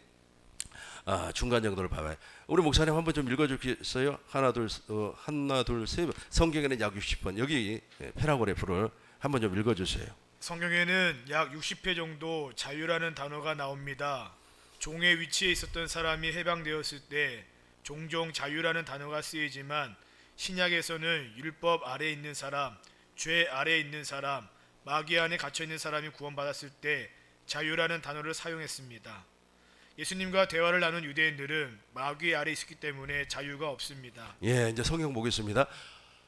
중간 정도를 봐봐요. 우리 목사님 한번 좀 읽어주겠어요? 하나 둘 셋. 성경에는 약 60번. 여기 페라고레프를 한번 좀 읽어주세요. 성경에는 약 60회 정도 자유라는 단어가 나옵니다. 종의 위치에 있었던 사람이 해방되었을 때 종종 자유라는 단어가 쓰이지만 신약에서는 율법 아래 있는 사람, 죄 아래 있는 사람, 마귀 안에 갇혀 있는 사람이 구원받았을 때 자유라는 단어를 사용했습니다. 예수님과 대화를 나눈 유대인들은 마귀 아래 있었기 때문에 자유가 없습니다. 예, 이제 성경 보겠습니다.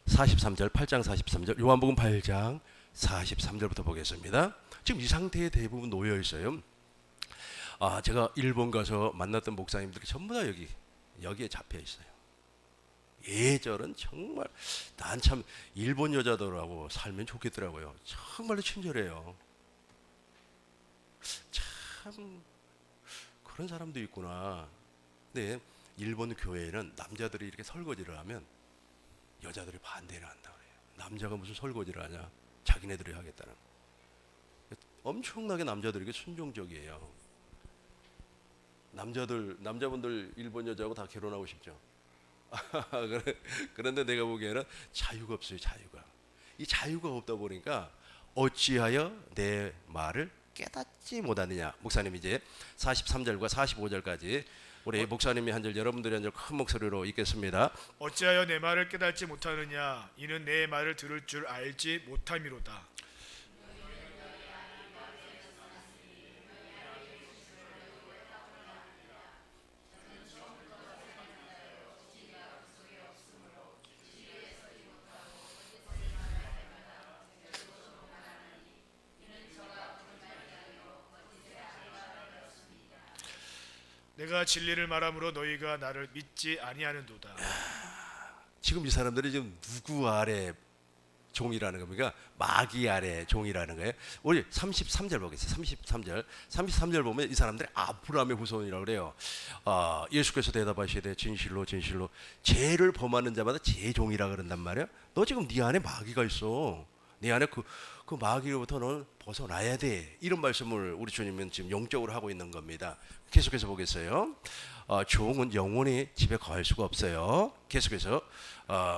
43절, 8장 43절, 요한복음 8장 43절부터 보겠습니다. 지금 이 상태에 대부분 놓여 있어요. 제가 일본 가서 만났던 목사님들이 전부 다 여기에 잡혀 있어요. 예절은 정말 난 참 일본 여자들하고 살면 좋겠더라고요. 정말로 친절해요. 참 그런 사람도 있구나. 근데 일본 교회에는 남자들이 이렇게 설거지를 하면 여자들이 반대를 한다 그래요. 남자가 무슨 설거지를 하냐? 자기네들이 하겠다는. 엄청나게 남자들에게 순종적이에요. 남자분들 일본 여자하고 다 결혼하고 싶죠. 그런데 내가 보기에는 자유가 없어요. 자유가. 이 자유가 없다 보니까 어찌하여 내 말을 깨닫지 못하느냐. 목사님 이제 43절과 45절까지 우리 목사님이 한 절, 여러분들이 한 절 큰 목소리로 읽겠습니다. 어찌하여 내 말을 깨닫지 못하느냐? 이는 내 말을 들을 줄 알지 못함이로다. 내가 진리를 말함으로 너희가 나를 믿지 아니하는도다. 지금 이 사람들이 지금 누구 아래 종이라는 겁니까? 마귀 아래 종이라는 거예요. 우리 33절 보겠습니다. 33절 보면 이 사람들이 아브라함의 후손이라고 그래요. 예수께서 대답하시되 진실로 진실로 죄를 범하는 자마다 제 종이라 그런단 말이야. 너 지금 네 안에 마귀가 있어. 네 안에 그 마귀로부터 너는 벗어나야 돼. 이런 말씀을 우리 주님은 지금 영적으로 하고 있는 겁니다. 계속해서 보겠어요. 종은 영원히 집에 거할 수가 없어요. 계속해서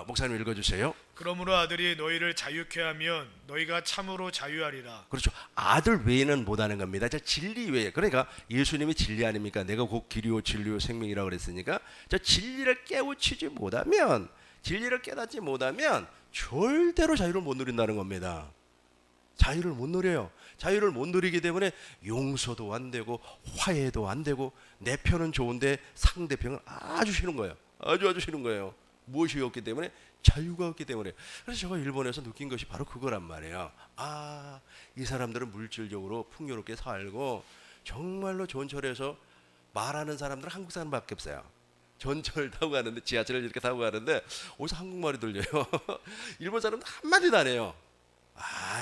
목사님 읽어주세요. 그러므로 아들이 너희를 자유케 하면 너희가 참으로 자유하리라. 그렇죠. 아들 외에는 못하는 겁니다. 저 진리 외에. 그러니까 예수님이 진리 아닙니까? 내가 곧 길이요 진리요 생명이라고 그랬으니까 저 진리를 깨우치지 못하면, 진리를 깨닫지 못하면 절대로 자유를 못 누린다는 겁니다. 자유를 못 누려요. 자유를 못 누리기 때문에 용서도 안 되고 화해도 안 되고 내 편은 좋은데 상대편은 아주 싫은 거예요. 아주 싫은 거예요. 무엇이 없기 때문에? 자유가 없기 때문에. 그래서 제가 일본에서 느낀 것이 바로 그거란 말이에요. 이 사람들은 물질적으로 풍요롭게 살고 정말로 전철에서 말하는 사람들은 한국 사람밖에 없어요. 전철 타고 가는데, 지하철을 이렇게 타고 가는데 어디서 한국말이 들려요. 일본 사람들 한마디도 안 해요.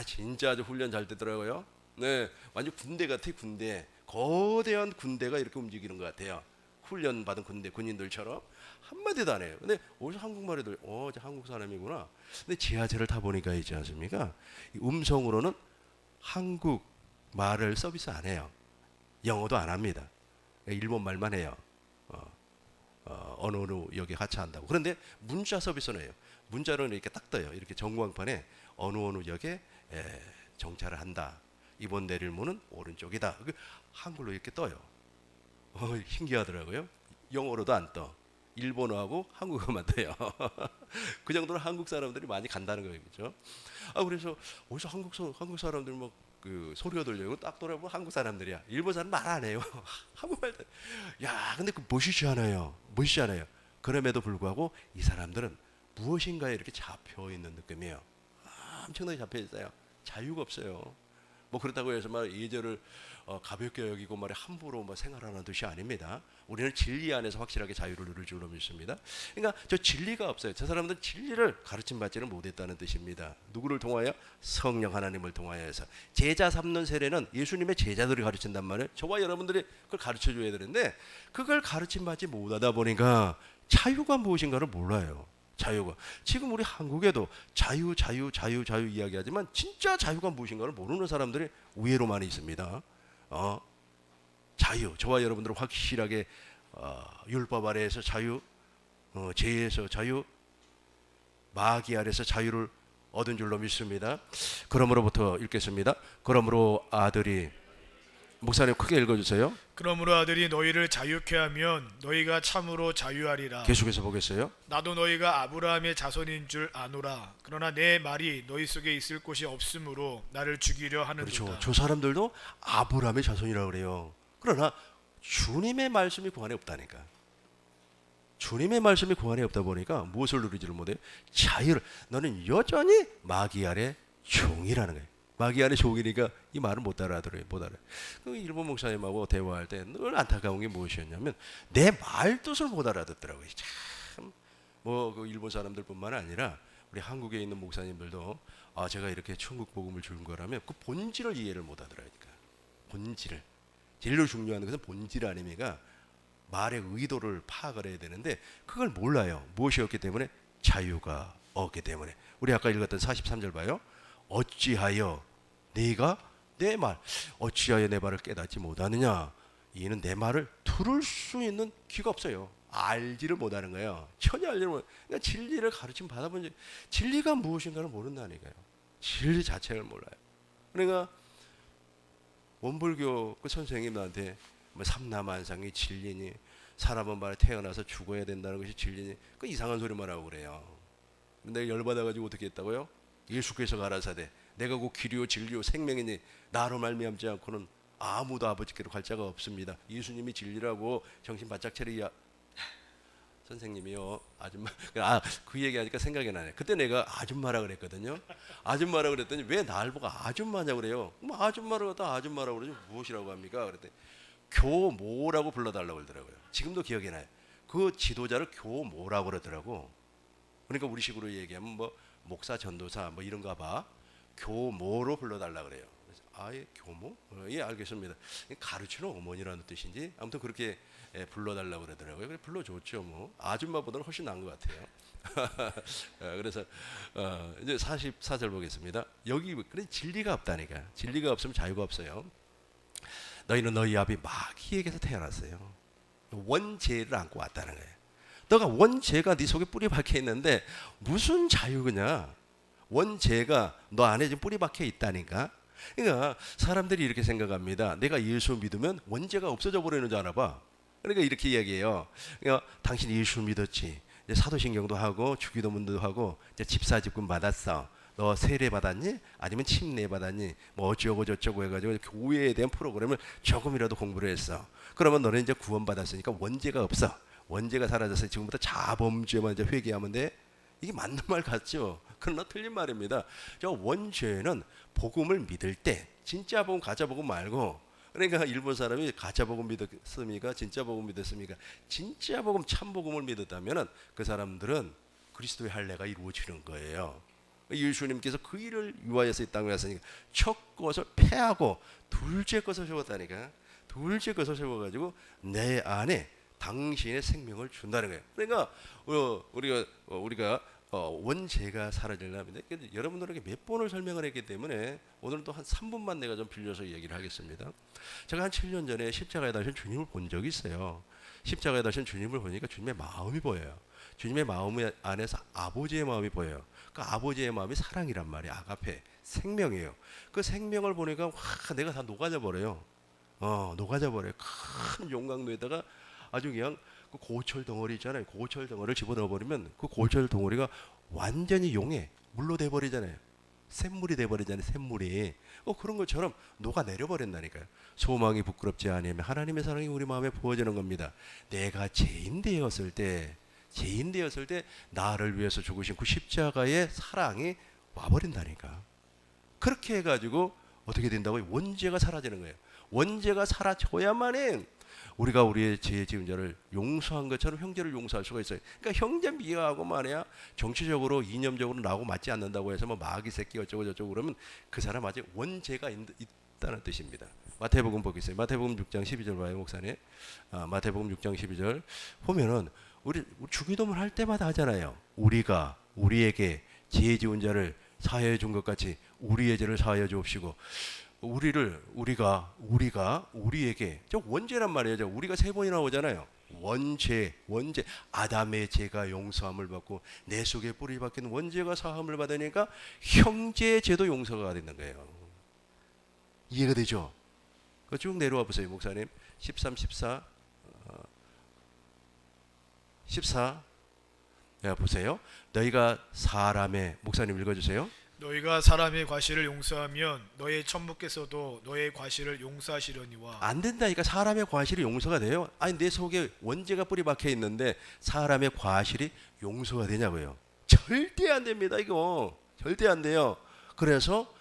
진짜 아주 훈련 잘 되더라고요. 네, 완전 군대 같아요. 군대. 거대한 군대가 이렇게 움직이는 것 같아요. 훈련 받은 군인들처럼 한마디도 안 해요. 근데 어디서 한국말이 들려? 저 한국 사람이구나. 근데 지하철을 타 보니까 있지 않습니까? 음성으로는 한국 말을 서비스 안 해요. 영어도 안 합니다. 일본 말만 해요. 어느 역에 하차한다고. 그런데 문자 서비스는 해요. 문자로는 이렇게 딱 떠요. 이렇게 전광판에 어느 역에 정차를 한다. 이번 내릴문은 오른쪽이다. 한글로 이렇게 떠요. 신기하더라고요. 영어로도 안 떠. 일본어하고 한국어만 떠요. 그 정도로 한국 사람들이 많이 간다는 거겠죠. 그래서 어디서 한국 사람들 막 그 소리가 들려요. 딱 돌아보면 한국 사람들이야. 일본 사람 말 안 해요. 한국말. 근데 멋있잖아요. 그럼에도 불구하고 이 사람들은 무엇인가에 이렇게 잡혀 있는 느낌이에요. 엄청나게 잡혀 있어요. 자유가 없어요. 그렇다고 해서 예절을 가볍게 여기고 함부로 생활하는 뜻이 아닙니다. 우리는 진리 안에서 확실하게 자유를 누릴 줄로 믿습니다. 그러니까 저 진리가 없어요. 저 사람들은 진리를 가르침받지는 못했다는 뜻입니다. 누구를 통하여? 성령 하나님을 통하여서. 제자 삼는 세례는 예수님의 제자들이 가르친단 말이에요. 저와 여러분들이 그걸 가르쳐줘야 되는데 그걸 가르침받지 못하다 보니까 자유가 무엇인가를 몰라요. 자유가. 지금 우리 한국에도 자유 이야기하지만 진짜 자유가 무엇인가를 모르는 사람들이 의외로 많이 있습니다. 자유. 저와 여러분들은 확실하게 율법 아래에서 자유, 죄에서 자유, 마귀 아래에서 자유를 얻은 줄로 믿습니다. 그러므로부터 읽겠습니다. 그러므로 아들이 목사님 크게 읽어주세요. 그러므로 아들이 너희를 자유케 하면 너희가 참으로 자유하리라. 계속해서 보겠어요. 나도 너희가 아브라함의 자손인 줄 아노라. 그러나 내 말이 너희 속에 있을 곳이 없으므로 나를 죽이려 하는도다. 그렇죠. 저 사람들도 아브라함의 자손이라고 그래요. 그러나 주님의 말씀이 그 안에 없다니까. 주님의 말씀이 그 안에 없다 보니까 무엇을 누리지를 못해요? 자유를. 너는 여전히 마귀 아래 종이라는 거예요. 마귀 안에 종이니까 이 말을 못 알아들어요. 못 알아요. 그 일본 목사님하고 대화할 때 늘 안타까운 게 무엇이었냐면 내 말 뜻을 못 알아듣더라고요. 참 뭐 그 일본 사람들뿐만 아니라 우리 한국에 있는 목사님들도 제가 이렇게 천국 복음을 주는 거라면 그 본질을 이해를 못 하더라니까. 본질을. 제일 중요한 것은 본질 아닙니까? 말의 의도를 파악을 해야 되는데 그걸 몰라요. 무엇이었기 때문에? 자유가 없기 때문에. 우리 아까 읽었던 43절 봐요. 어찌하여 네가 내 말, 어찌하여 내 말을 깨닫지 못하느냐? 이는 내 말을 들을 수 있는 귀가 없어요. 알지를 못하는 거예요. 전혀 알지를 못. 그러니까 진리를 가르침 받아본 적, 진리가 무엇인가를 모른다니까요. 진리 자체를 몰라요. 그러니까 원불교 그 선생님 나한테 뭐 삼라만상이 진리니, 사람은 말에 태어나서 죽어야 된다는 것이 진리니, 그 이상한 소리만 하고 그래요. 근데 열받아가지고 어떻게 했다고요? 예수께서 가라사대 내가 곧 길이요 진리요 생명이니 나로 말미암지 않고는 아무도 아버지께로 갈 자가 없습니다. 예수님이 진리라고 정신 바짝 차리야. 선생님이요 아줌마 그 얘기하니까 생각이 나네. 그때 내가 아줌마라 그랬거든요. 아줌마라 그랬더니 왜 날 보고 아줌마냐고 그래요. 뭐 아줌마라고 갖다 아줌마라고 그러죠. 무엇이라고 합니까? 그랬더니 교모라고 불러달라고 그러더라고요. 지금도 기억이 나요. 그 지도자를 교모라고 그러더라고. 그러니까 우리식으로 얘기하면 뭐 목사 전도사 뭐 이런가 봐. 교모로 불러달라 그래요. 그래서 아예 교모? 예 알겠습니다. 가르치는 어머니라는 뜻인지 아무튼 그렇게 불러달라고 그러더라고요. 그래 불러줬죠 뭐. 아줌마보다는 훨씬 나은 것 같아요. 그래서 이제 44절 보겠습니다. 여기 그래 진리가 없다니까. 진리가 없으면 자유가 없어요. 너희는 너희 아비 마귀에게서 태어났어요. 원죄를 안고 왔다는 거예요. 너가 원죄가 네 속에 뿌리 박혀 있는데 무슨 자유냐? 원죄가 너 안에 지금 뿌리 박혀 있다니까. 그러니까 사람들이 이렇게 생각합니다. 내가 예수 믿으면 원죄가 없어져 버리는 줄 알아 봐. 그러니까 이렇게 이야기해요. 그러니까 당신 예수 믿었지. 이제 사도신경도 하고 주기도문도 하고 이제 집사직분 받았어. 너 세례 받았니? 아니면 침례 받았니? 뭐 어쩌고 저쩌고 해가지고 교회에 대한 프로그램을 조금이라도 공부를 했어. 그러면 너는 이제 구원 받았으니까 원죄가 없어. 원죄가 사라져서 지금부터 자범죄만 이제 회개하면 돼. 이게 맞는 말 같죠? 그러나 틀린 말입니다. 저 원죄는 복음을 믿을 때 진짜 복음 가짜 복음 말고, 그러니까 일본 사람이 가짜 복음 믿었습니까? 진짜 복음 믿었습니까? 진짜 복음 참 복음을 믿었다면은 그 사람들은 그리스도의 할례가 이루어지는 거예요. 예수님께서 그 일을 위하여서 이 땅에 왔으니까 첫 것을 패하고 둘째 것을 세웠다니까. 둘째 것을 세워가지고 내 안에 당신의 생명을 준다는 거예요. 그러니까 우리가 원죄가 사라지려면 여러분들에게 몇 번을 설명을 했기 때문에 오늘도 한 3분만 내가 좀 빌려서 얘기를 하겠습니다. 제가 한 7년 전에 십자가에 다신 주님을 본 적이 있어요. 십자가에 다신 주님을 보니까 주님의 마음이 보여요. 주님의 마음 안에서 아버지의 마음이 보여요. 그 아버지의 마음이 사랑이란 말이에요. 아가페, 생명이에요. 그 생명을 보니까 내가 다 녹아져 버려요. 녹아져 버려요. 큰 용광로에다가 아주 그냥 그 고철 덩어리 있잖아요. 고철 덩어리를 집어넣어 버리면 그 고철 덩어리가 완전히 용에 물로 돼 버리잖아요. 샘물이 돼 버리잖아요. 샘물이. 그런 것처럼 녹아내려 버린다니까요. 소망이 부끄럽지 않으면 하나님의 사랑이 우리 마음에 부어지는 겁니다. 내가 죄인 되었을 때 나를 위해서 죽으신 그 십자가의 사랑이 와버린다니까. 그렇게 해가지고 어떻게 된다고요? 원죄가 사라지는 거예요. 원죄가 사라져야만이 우리가 우리의 죄 지은 자를 용서한 것처럼 형제를 용서할 수가 있어요. 그러니까 형제 미워하고 말이야 정치적으로 이념적으로 나하고 맞지 않는다고 해서 뭐 마귀 새끼 어쩌고 저쩌고 그러면 그 사람 아직 원죄가 있다는 뜻입니다. 마태복음 보겠어요. 마태복음 6장 12절 봐요 목사님. 마태복음 6장 12절 보면은 우리 주기도문 할 때마다 하잖아요. 우리가 우리에게 죄 지은 자를 사하여 준 것 같이 우리의 죄를 사하여 주옵시고. 우리가 우리에게 저 원죄란 말이에요. 우리가 3번이나 나오잖아요. 원죄 아담의 죄가 용서함을 받고 내 속에 뿌리 박힌 원죄가 사함을 받으니까 형제의 죄도 용서가 되는 거예요. 이해가 되죠? 쭉 내려와 보세요, 목사님. 13, 14, 14. 야, 보세요. 너희가 사람의, 목사님 읽어주세요. 너희가 사람의 과실을 용서하면 너의 천부께서도 너의 과실을 용서하시려니와. 안 된다니까. 사람의 과실이 용서가 돼요? 아니, 내 속에 원죄가 뿌리 박혀 있는데 사람의 과실이 용서가 되냐고요. 절대 안 됩니다. 이거 절대 안 돼요. 그래서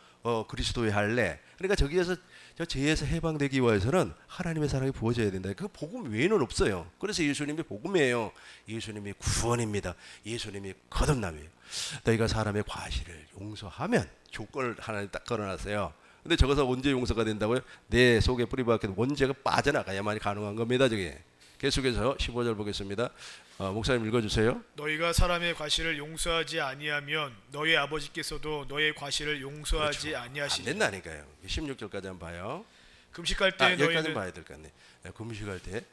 그리스도의 할례, 그러니까 저기에서 저 죄에서 해방되기 위해서는 하나님의 사랑이 부어져야 된다. 그 복음 외에는 없어요. 그래서 예수님이 복음이에요. 예수님이 구원입니다. 예수님이 거듭남이에요. 너희가 사람의 과실을 용서하면, 조건을 하나님 딱 걸어놨어요. 근데 저것은 언제 용서가 된다고요? 내 속에 뿌리 박힌 원죄가 빠져나가야만이 가능한 겁니다. 저게. 계속해서 15절 보겠습니다. 목사님 읽어주세요. 너희가 사람의 과실을 용서하지 아니하면 너희 아버지께서도 너의 과실을 용서하지 그렇죠. 안 아니하시니. 된다니까요. 16절까지 한번 봐요. 금식할 때 여기까지 너희는 봐야 될 것 같네. 금식할 때,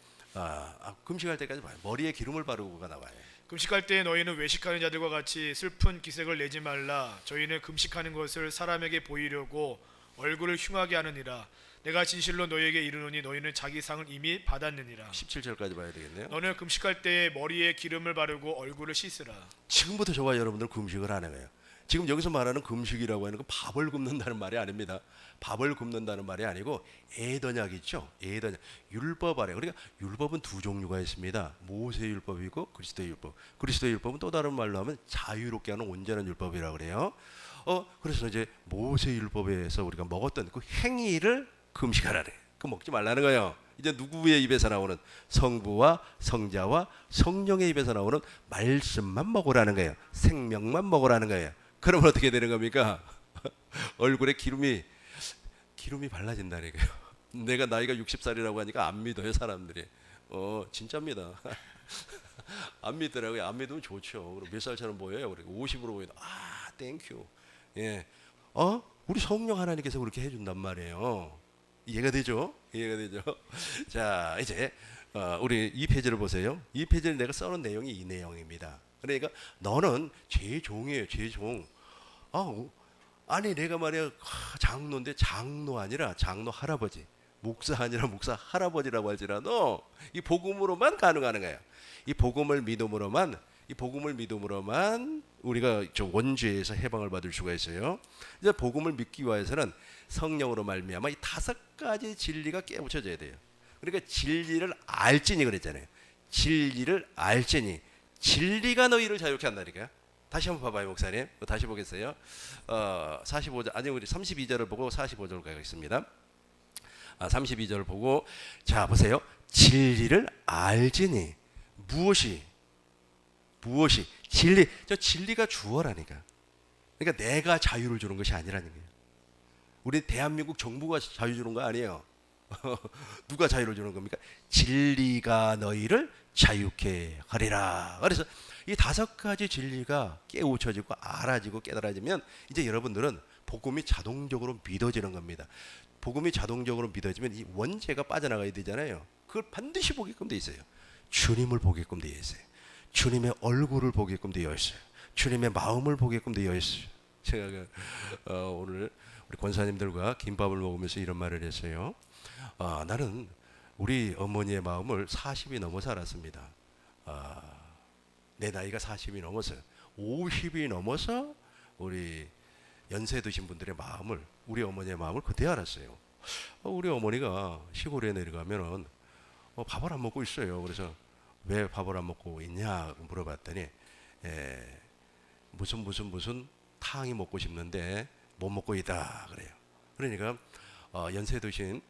금식할 때까지 봐요. 머리에 기름을 바르고가 나와요. 금식할 때 너희는 외식하는 자들과 같이 슬픈 기색을 내지 말라. 저희는 금식하는 것을 사람에게 보이려고 얼굴을 흉하게 하느니라. 내가 진실로 너희에게 이르노니 너희는 자기 상을 이미 받았느니라. 17절까지 봐야 되겠네요. 너는 금식할 때에 머리에 기름을 바르고 얼굴을 씻으라. 지금부터 저와 여러분들 금식을 하는 거예요. 지금 여기서 말하는 금식이라고 하는 건 밥을 굶는다는 말이 아닙니다. 밥을 굶는다는 말이 아니고 에더냐 있죠. 에더냐, 율법 아래. 그러니까 율법은 두 종류가 있습니다. 모세의 율법이고 그리스도의 율법. 그리스도의 율법은 또 다른 말로 하면 자유롭게 하는 온전한 율법이라고 그래요. 그래서 이제 모세의 율법에서 우리가 먹었던 그 행위를 금식하라래. 그 먹지 말라는 거예요. 이제 누구의 입에서 나오는, 성부와 성자와 성령의 입에서 나오는 말씀만 먹으라는 거예요. 생명만 먹으라는 거예요. 그러면 어떻게 되는 겁니까? 얼굴에 기름이 발라진다니까요. 내가 나이가 60살이라고 하니까 안 믿어요, 사람들이. 진짜입니다. 안 믿더라고요. 안 믿으면 좋죠. 그럼 몇 살처럼 보여요? 그리고 50으로 보여도 땡큐. 예. 우리 성령 하나님께서 그렇게 해준단 말이에요. 이해가 되죠? 이해가 되죠? 자, 이제 우리 2페이지를 보세요. 2페이지를 내가 써놓은 내용이 이 내용입니다. 그러니까 너는 제 종이에요, 제 종. 아니 내가 말이야 장로인데 장로 아니라 장로 할아버지, 목사 아니라 목사 할아버지라고 할지라도 이 복음으로만 가능한 거예요. 이 복음을 믿음으로만 우리가 저 원죄에서 해방을 받을 수가 있어요. 이제 복음을 믿기 위해서는 성령으로 말미암아 이 5가지 진리가 깨우쳐져야 돼요. 그러니까 진리를 알지니 그랬잖아요. 진리를 알지니 진리가 너희를 자유케 한다니까요. 다시 한번 봐봐요, 목사님. 다시 보겠어요. 45절, 아니 우리 32절을 보고 45절 가겠습니다. 32절 보고, 자 보세요. 진리를 알지니 무엇이 진리, 저 진리가 주어라니까. 그러니까 내가 자유를 주는 것이 아니라는 거예요. 우리 대한민국 정부가 자유 주는 거 아니에요. 누가 자유를 주는 겁니까? 진리가 너희를 자유케 하리라. 그래서 이 5가지 진리가 깨우쳐지고 알아지고 깨달아지면 이제 여러분들은 복음이 자동적으로 믿어지는 겁니다. 복음이 자동적으로 믿어지면 이 원죄가 빠져나가야 되잖아요. 그걸 반드시 보게끔 돼 있어요. 주님을 보게끔 되어 있어요. 주님의 얼굴을 보게끔 되어 있어요. 주님의 마음을 보게끔 되어 있어요. 제가 오늘 우리 권사님들과 김밥을 먹으면서 이런 말을 했어요. 나는 우리 어머니의 마음을 40이 넘어서 알았습니다. 내 나이가 40이 넘어서요. 50이 넘어서 우리 연세 드신 분들의 마음을, 우리 어머니의 마음을 그때 알았어요. 우리 어머니가 시골에 내려가면은 밥을 안 먹고 있어요. 그래서 왜 밥을 안 먹고 있냐 물어봤더니 무슨 탕이 먹고 싶는데 못 먹고 있다 그래요. 그러니까 연세 드신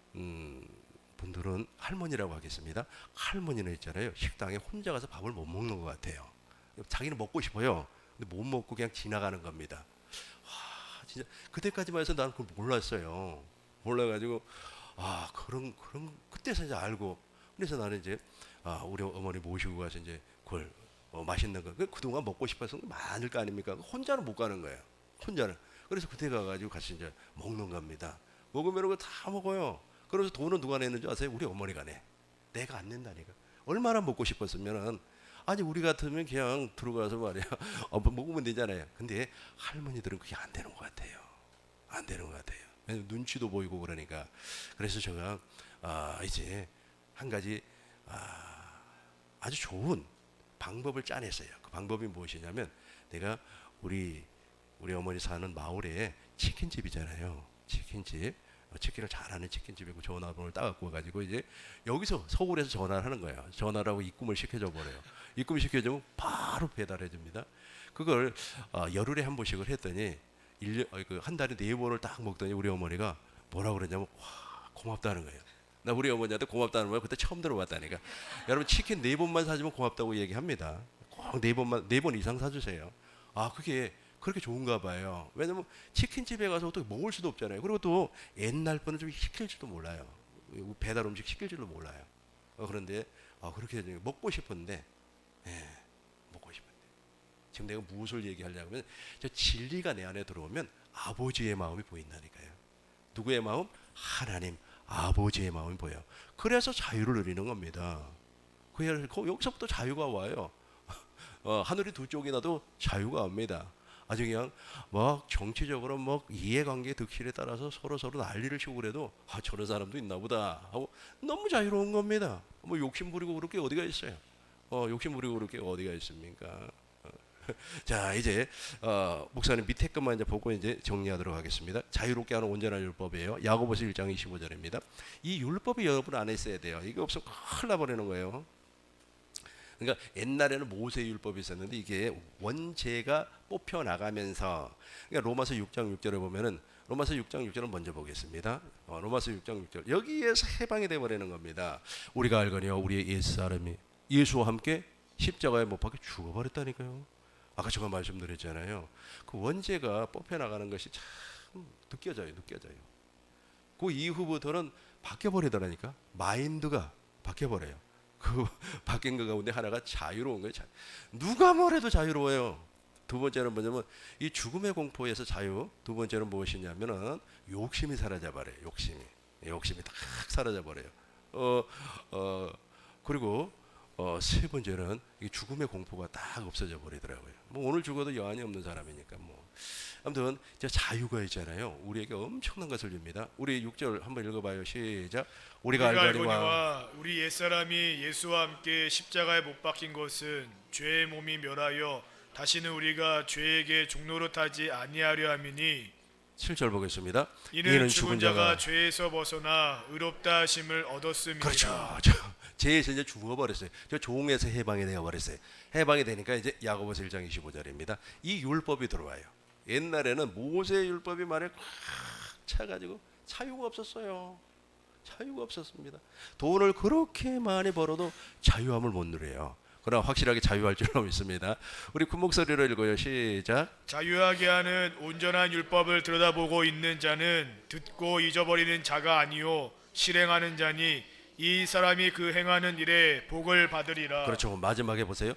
분들은 할머니라고 하겠습니다. 할머니는 있잖아요. 식당에 혼자 가서 밥을 못 먹는 것 같아요. 자기는 먹고 싶어요. 근데 못 먹고 그냥 지나가는 겁니다. 진짜 그때까지만 해서 나는 그걸 몰랐어요. 몰라가지고 그런 그때서 이제 알고, 그래서 나는 이제 우리 어머니 모시고 가서 이제 그걸 맛있는 거 그동안 먹고 싶어서 많을 거 아닙니까? 혼자는 못 가는 거예요. 혼자는. 그래서 그때 가가지고 같이 이제 먹는 겁니다. 먹으면 그거 다 먹어요. 그래서 돈은 누가 내는 줄 아세요? 우리 어머니가 내. 내가 안 낸다니까. 얼마나 먹고 싶었으면은, 아니 우리 같으면 그냥 들어가서 말이야 먹으면 되잖아요. 근데 할머니들은 그게 안 되는 것 같아요. 안 되는 것 같아요. 눈치도 보이고 그러니까. 그래서 제가 이제 한 가지 아주 좋은 방법을 짜냈어요. 그 방법이 무엇이냐면, 내가 우리 어머니 사는 마을에 치킨집이잖아요. 치킨집. 치킨을 잘하는 치킨집이고 전화번호를 따갖고 가지고 이제 여기서 서울에서 전화를 하는 거예요. 전화를 하고 입금을 시켜줘 버려요. 입금 시켜주면 바로 배달해 줍니다. 그걸 열흘에 한 번씩을 했더니 한 달에 4번을 딱 먹더니 우리 어머니가 뭐라 그러냐면, 와, 고맙다는 거예요. 나 우리 어머니한테 고맙다는 말 그때 처음 들어봤다니까. 여러분, 치킨 4번만 사주면 고맙다고 얘기합니다. 꼭 4번 이상 사주세요. 그게 그렇게 좋은가 봐요. 왜냐면 치킨집에 가서 어떻게 먹을 수도 없잖아요. 그리고 또 옛날 분은 좀 시킬지도 몰라요. 배달 음식 시킬지도 몰라요. 그런데 그렇게 먹고 싶은데, 먹고 싶은데 지금 내가 무엇을 얘기하려고 하면, 저 진리가 내 안에 들어오면 아버지의 마음이 보인다니까요. 누구의 마음? 하나님 아버지의 마음이 보여요. 그래서 자유를 누리는 겁니다. 여기서부터 자유가 와요. 하늘이 두 쪽이 나도 자유가 옵니다. 아주 그냥 막 정치적으로 막 이해관계 득실에 따라서 서로 난리를 치고 그래도 저런 사람도 있나 보다 하고 너무 자유로운 겁니다. 뭐 욕심 부리고 그럴 게 어디가 있어요? 욕심 부리고 그럴 게 어디가 있습니까? 자, 이제 목사님 밑에 것만 이제 보고 이제 정리하도록 하겠습니다. 자유롭게 하는 온전한 율법이에요. 야고보서 1장 25절입니다. 이 율법이 여러분 안에 있어야 돼요. 이게 없으면 큰일 나버리는 거예요. 그러니까 옛날에는 모세율법이 있었는데 이게 원죄가 뽑혀 나가면서, 그러니까 로마서 6장 6절에 보면은, 로마서 6장 6절을 먼저 보겠습니다. 로마서 6장 6절, 여기에서 해방이 돼 버리는 겁니다. 우리가 알거니와 우리의 옛사람이 예수와 함께 십자가에 못 박혀 죽어버렸다니까요. 아까 제가 말씀드렸잖아요. 그 원죄가 뽑혀 나가는 것이 참 느껴져요. 그 이후부터는 바뀌어 버리더라니까. 마인드가 바뀌어 버려요. 그 바뀐 것 가운데 하나가 자유로운 거예요. 누가 뭐래도 자유로워요. 두 번째는 뭐냐면 이 죽음의 공포에서 자유. 두 번째는 무엇이냐면은 욕심이 사라져 버려요. 욕심이 딱 사라져 버려요. 그리고 세 번째는 이 죽음의 공포가 딱 없어져 버리더라고요. 뭐 오늘 죽어도 여한이 없는 사람이니까 뭐. 아무튼 자유가 있잖아요. 우리에게 엄청난 것을 줍니다. 우리 6절 한번 읽어봐요. 시작. 우리가 알거니와 우리 옛사람이 예수와 함께 십자가에 못 박힌 것은 죄의 몸이 멸하여 다시는 우리가 죄에게 종노릇하지 아니하려 함이니, 7절 보겠습니다. 이는 죽은 자가 죄에서 벗어나 의롭다 하심을 얻었음이니라. 그렇죠. 죄에서 이제 죽어버렸어요. 저 종에서 해방이 되어버렸어요. 해방이 되니까 이제 야고보서 1장 25절입니다. 이 율법이 들어와요. 옛날에는 모세 율법이 말에 꽉 차가지고 자유가 없었어요. 자유가 없었습니다. 돈을 그렇게 많이 벌어도 자유함을 못 누려요. 그러나 확실하게 자유할 줄로 믿습니다. 우리 큰 목소리로 읽어요. 시작. 자유하게 하는 온전한 율법을 들여다보고 있는 자는 듣고 잊어버리는 자가 아니요 실행하는 자니, 이 사람이 그 행하는 일에 복을 받으리라. 그렇죠. 마지막에 보세요.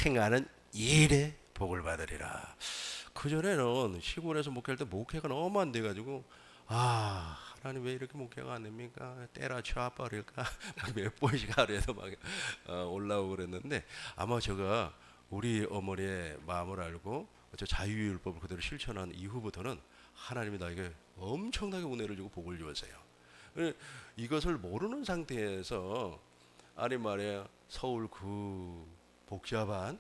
행하는 일에 복을 받으리라. 그전에는 시골에서 목회할 때 목회가 너무 안 돼가지고, 하나님 왜 이렇게 목회가 안 됩니까? 때려쳐 버릴까? 몇 번씩 하루에도 막 올라오고 그랬는데, 아마 제가 우리 어머니의 마음을 알고 저 자유율법을 그대로 실천한 이후부터는 하나님이 나에게 엄청나게 은혜를 주고 복을 주었어요. 이것을 모르는 상태에서, 아니 말이야, 서울 그 복잡한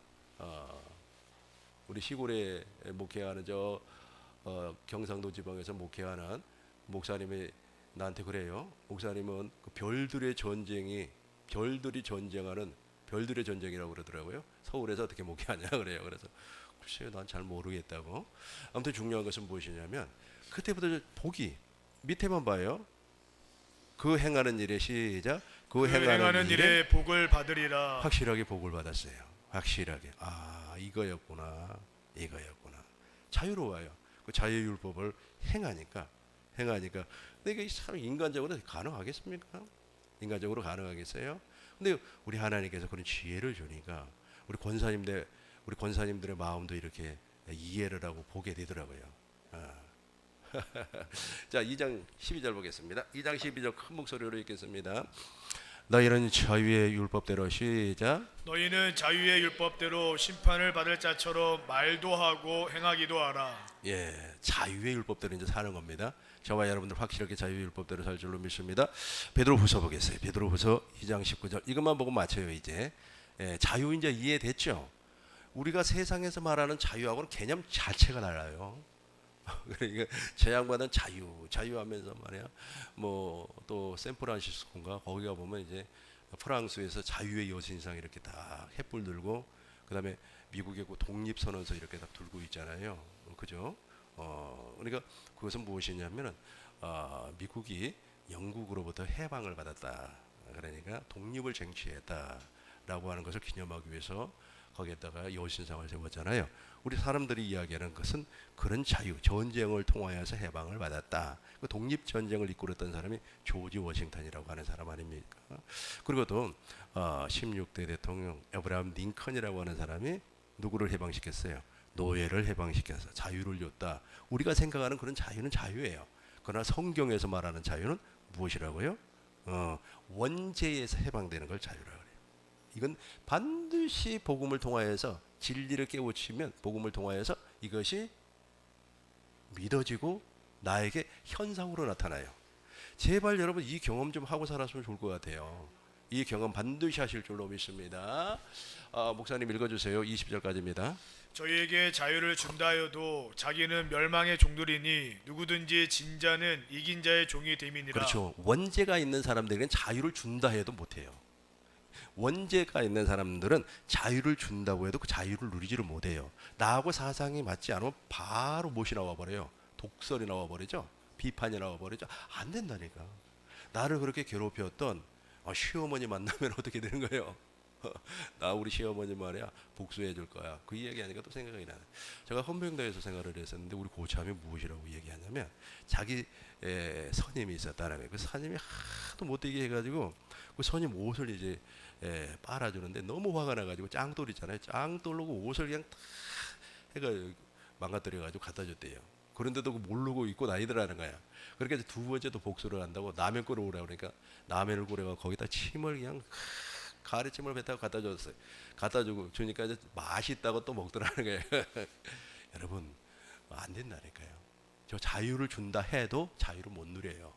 우리 시골에 목회하는 경상도 지방에서 목회하는 목사님이 나한테 그래요. 목사님은 그 별들이 전쟁하는 별들의 전쟁이라고 그러더라고요. 서울에서 어떻게 목회하냐 그래요. 그래서 글쎄요, 난 잘 모르겠다고. 아무튼 중요한 것은 무엇이냐면, 그때부터 복이 밑에만 봐요. 그 행하는 일에 시작. 그 행하는 일에 복을 받으리라. 확실하게 복을 받았어요. 확실하게. 이거였구나. 자유로워요. 그 자유율법을 행하니까. 근데 이게 참 인간적으로 가능하겠습니까? 인간적으로 가능하겠어요? 근데 우리 하나님께서 그런 지혜를 주니까 우리 권사님들의 마음도 이렇게 이해를 하고 보게 되더라고요. 자, 2장 12절 보겠습니다. 2장 12절 큰 목소리로 읽겠습니다. 너희는 자유의 율법대로 시작. 너희는 자유의 율법대로 심판을 받을 자처럼 말도 하고 행하기도 하라. 예, 자유의 율법대로 이제 사는 겁니다. 저와 여러분들 확실하게 자유의 율법대로 살 줄로 믿습니다. 베드로후서 보겠어요. 베드로후서 2장 19절. 이것만 보고 맞춰요 이제. 예, 자유 이제 이해됐죠? 우리가 세상에서 말하는 자유하고는 개념 자체가 달라요. 그러니까 제 양반은 자유하면서 말이야. 뭐 또 샌프란시스코인가 거기 가 보면 이제 프랑스에서 자유의 여신상 이렇게 다 횃불 들고 그다음에 미국의 그 독립선언서 이렇게 다 들고 있잖아요. 그죠? 그러니까 그것은 무엇이냐면은 미국이 영국으로부터 해방을 받았다. 그러니까 독립을 쟁취했다라고 하는 것을 기념하기 위해서 거기에다가 여신상을 세웠잖아요. 우리 사람들이 이야기하는 것은 그런 자유, 전쟁을 통하여서 해방을 받았다. 그 독립 전쟁을 이끌었던 사람이 조지 워싱턴이라고 하는 사람 아닙니까? 그리고 또 16대 대통령 에브라함 링컨이라고 하는 사람이 누구를 해방시켰어요? 노예를 해방시켜서 자유를 줬다. 우리가 생각하는 그런 자유는 자유예요. 그러나 성경에서 말하는 자유는 무엇이라고요? 원죄에서 해방되는 걸 자유라고 해요. 이건 반드시 복음을 통하여서 진리를 깨우치면 복음을 통하여서 이것이 믿어지고 나에게 현상으로 나타나요. 제발 여러분 이 경험 좀 하고 살았으면 좋을 것 같아요. 이 경험 반드시 하실 줄로 믿습니다. 목사님 읽어주세요. 20절까지입니다. 저희에게 자유를 준다 하여도 자기는 멸망의 종들이니 누구든지 진 자는 이긴 자의 종이 됨이니라. 그렇죠. 원죄가 있는 사람들에게는 자유를 준다 해도 못해요. 원죄가 있는 사람들은 자유를 준다고 해도 그 자유를 누리지를 못해요. 나하고 사상이 맞지 않으면 바로 무엇이 나와버려요? 독설이 나와버리죠. 비판이 나와버리죠. 안 된다니까. 나를 그렇게 괴롭혔던 시어머니 만나면 어떻게 되는 거예요? 나 우리 시어머니 말이야 복수해 줄 거야. 그 이야기하니까 또 생각이 나네. 제가 헌병대에서 생활을 했었는데 우리 고참이 무엇이라고 얘기하냐면 자기 선임이 있었다는 거예요. 그 선임이 하도 못되게 해가지고 그 선임 옷을 이제 빨아주는데 너무 화가 나가지고 짱돌 있잖아요. 짱돌로 그 옷을 그냥 다 해가 망가뜨려가지고 갖다 줬대요. 그런데도 모르고 입고 다니더라는 거야. 그렇게 해서 두 번째도 복수를 한다고 라면 끓여 오라고 그러니까 라면을 끓여가 거기다 침을 그냥 가래침을 뱉다가 갖다 줬어요. 갖다 주고 주니까 이제 맛있다고 또 먹더라는 거예요. 여러분 안 된다니까요. 저 자유를 준다 해도 자유를 못 누려요.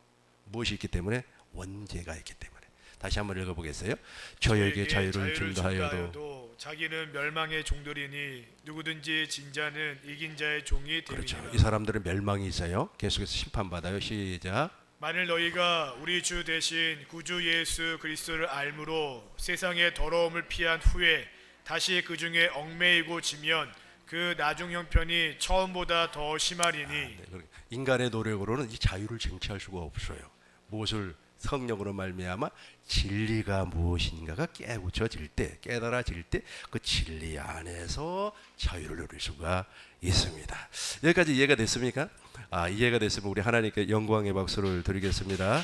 무엇이 있기 때문에? 원죄가 있기 때문에. 다시 한번 읽어보겠어요. 저에게 자유를 준다 하여도 자기는 멸망의 종들이니 누구든지 진 자는 이긴 자의 종이 됨이니라. 그렇죠. 이 사람들은 멸망이 있어요. 계속해서 심판받아요. 시작. 만일 너희가 우리 주 대신 구주 예수 그리스도를 알므로 세상의 더러움을 피한 후에 다시 그 중에 얽매이고 지면 그 나중 형편이 처음보다 더 심하리니. 네. 인간의 노력으로는 이 자유를 쟁취할 수가 없어요. 무엇을 성령으로 말미암아 진리가 무엇인가가 깨우쳐질 때, 깨달아질 때 그 진리 안에서 자유를 누릴 수가 있습니다. 여기까지 이해가 됐습니까? 이해가 됐으면 우리 하나님께 영광의 박수를 드리겠습니다.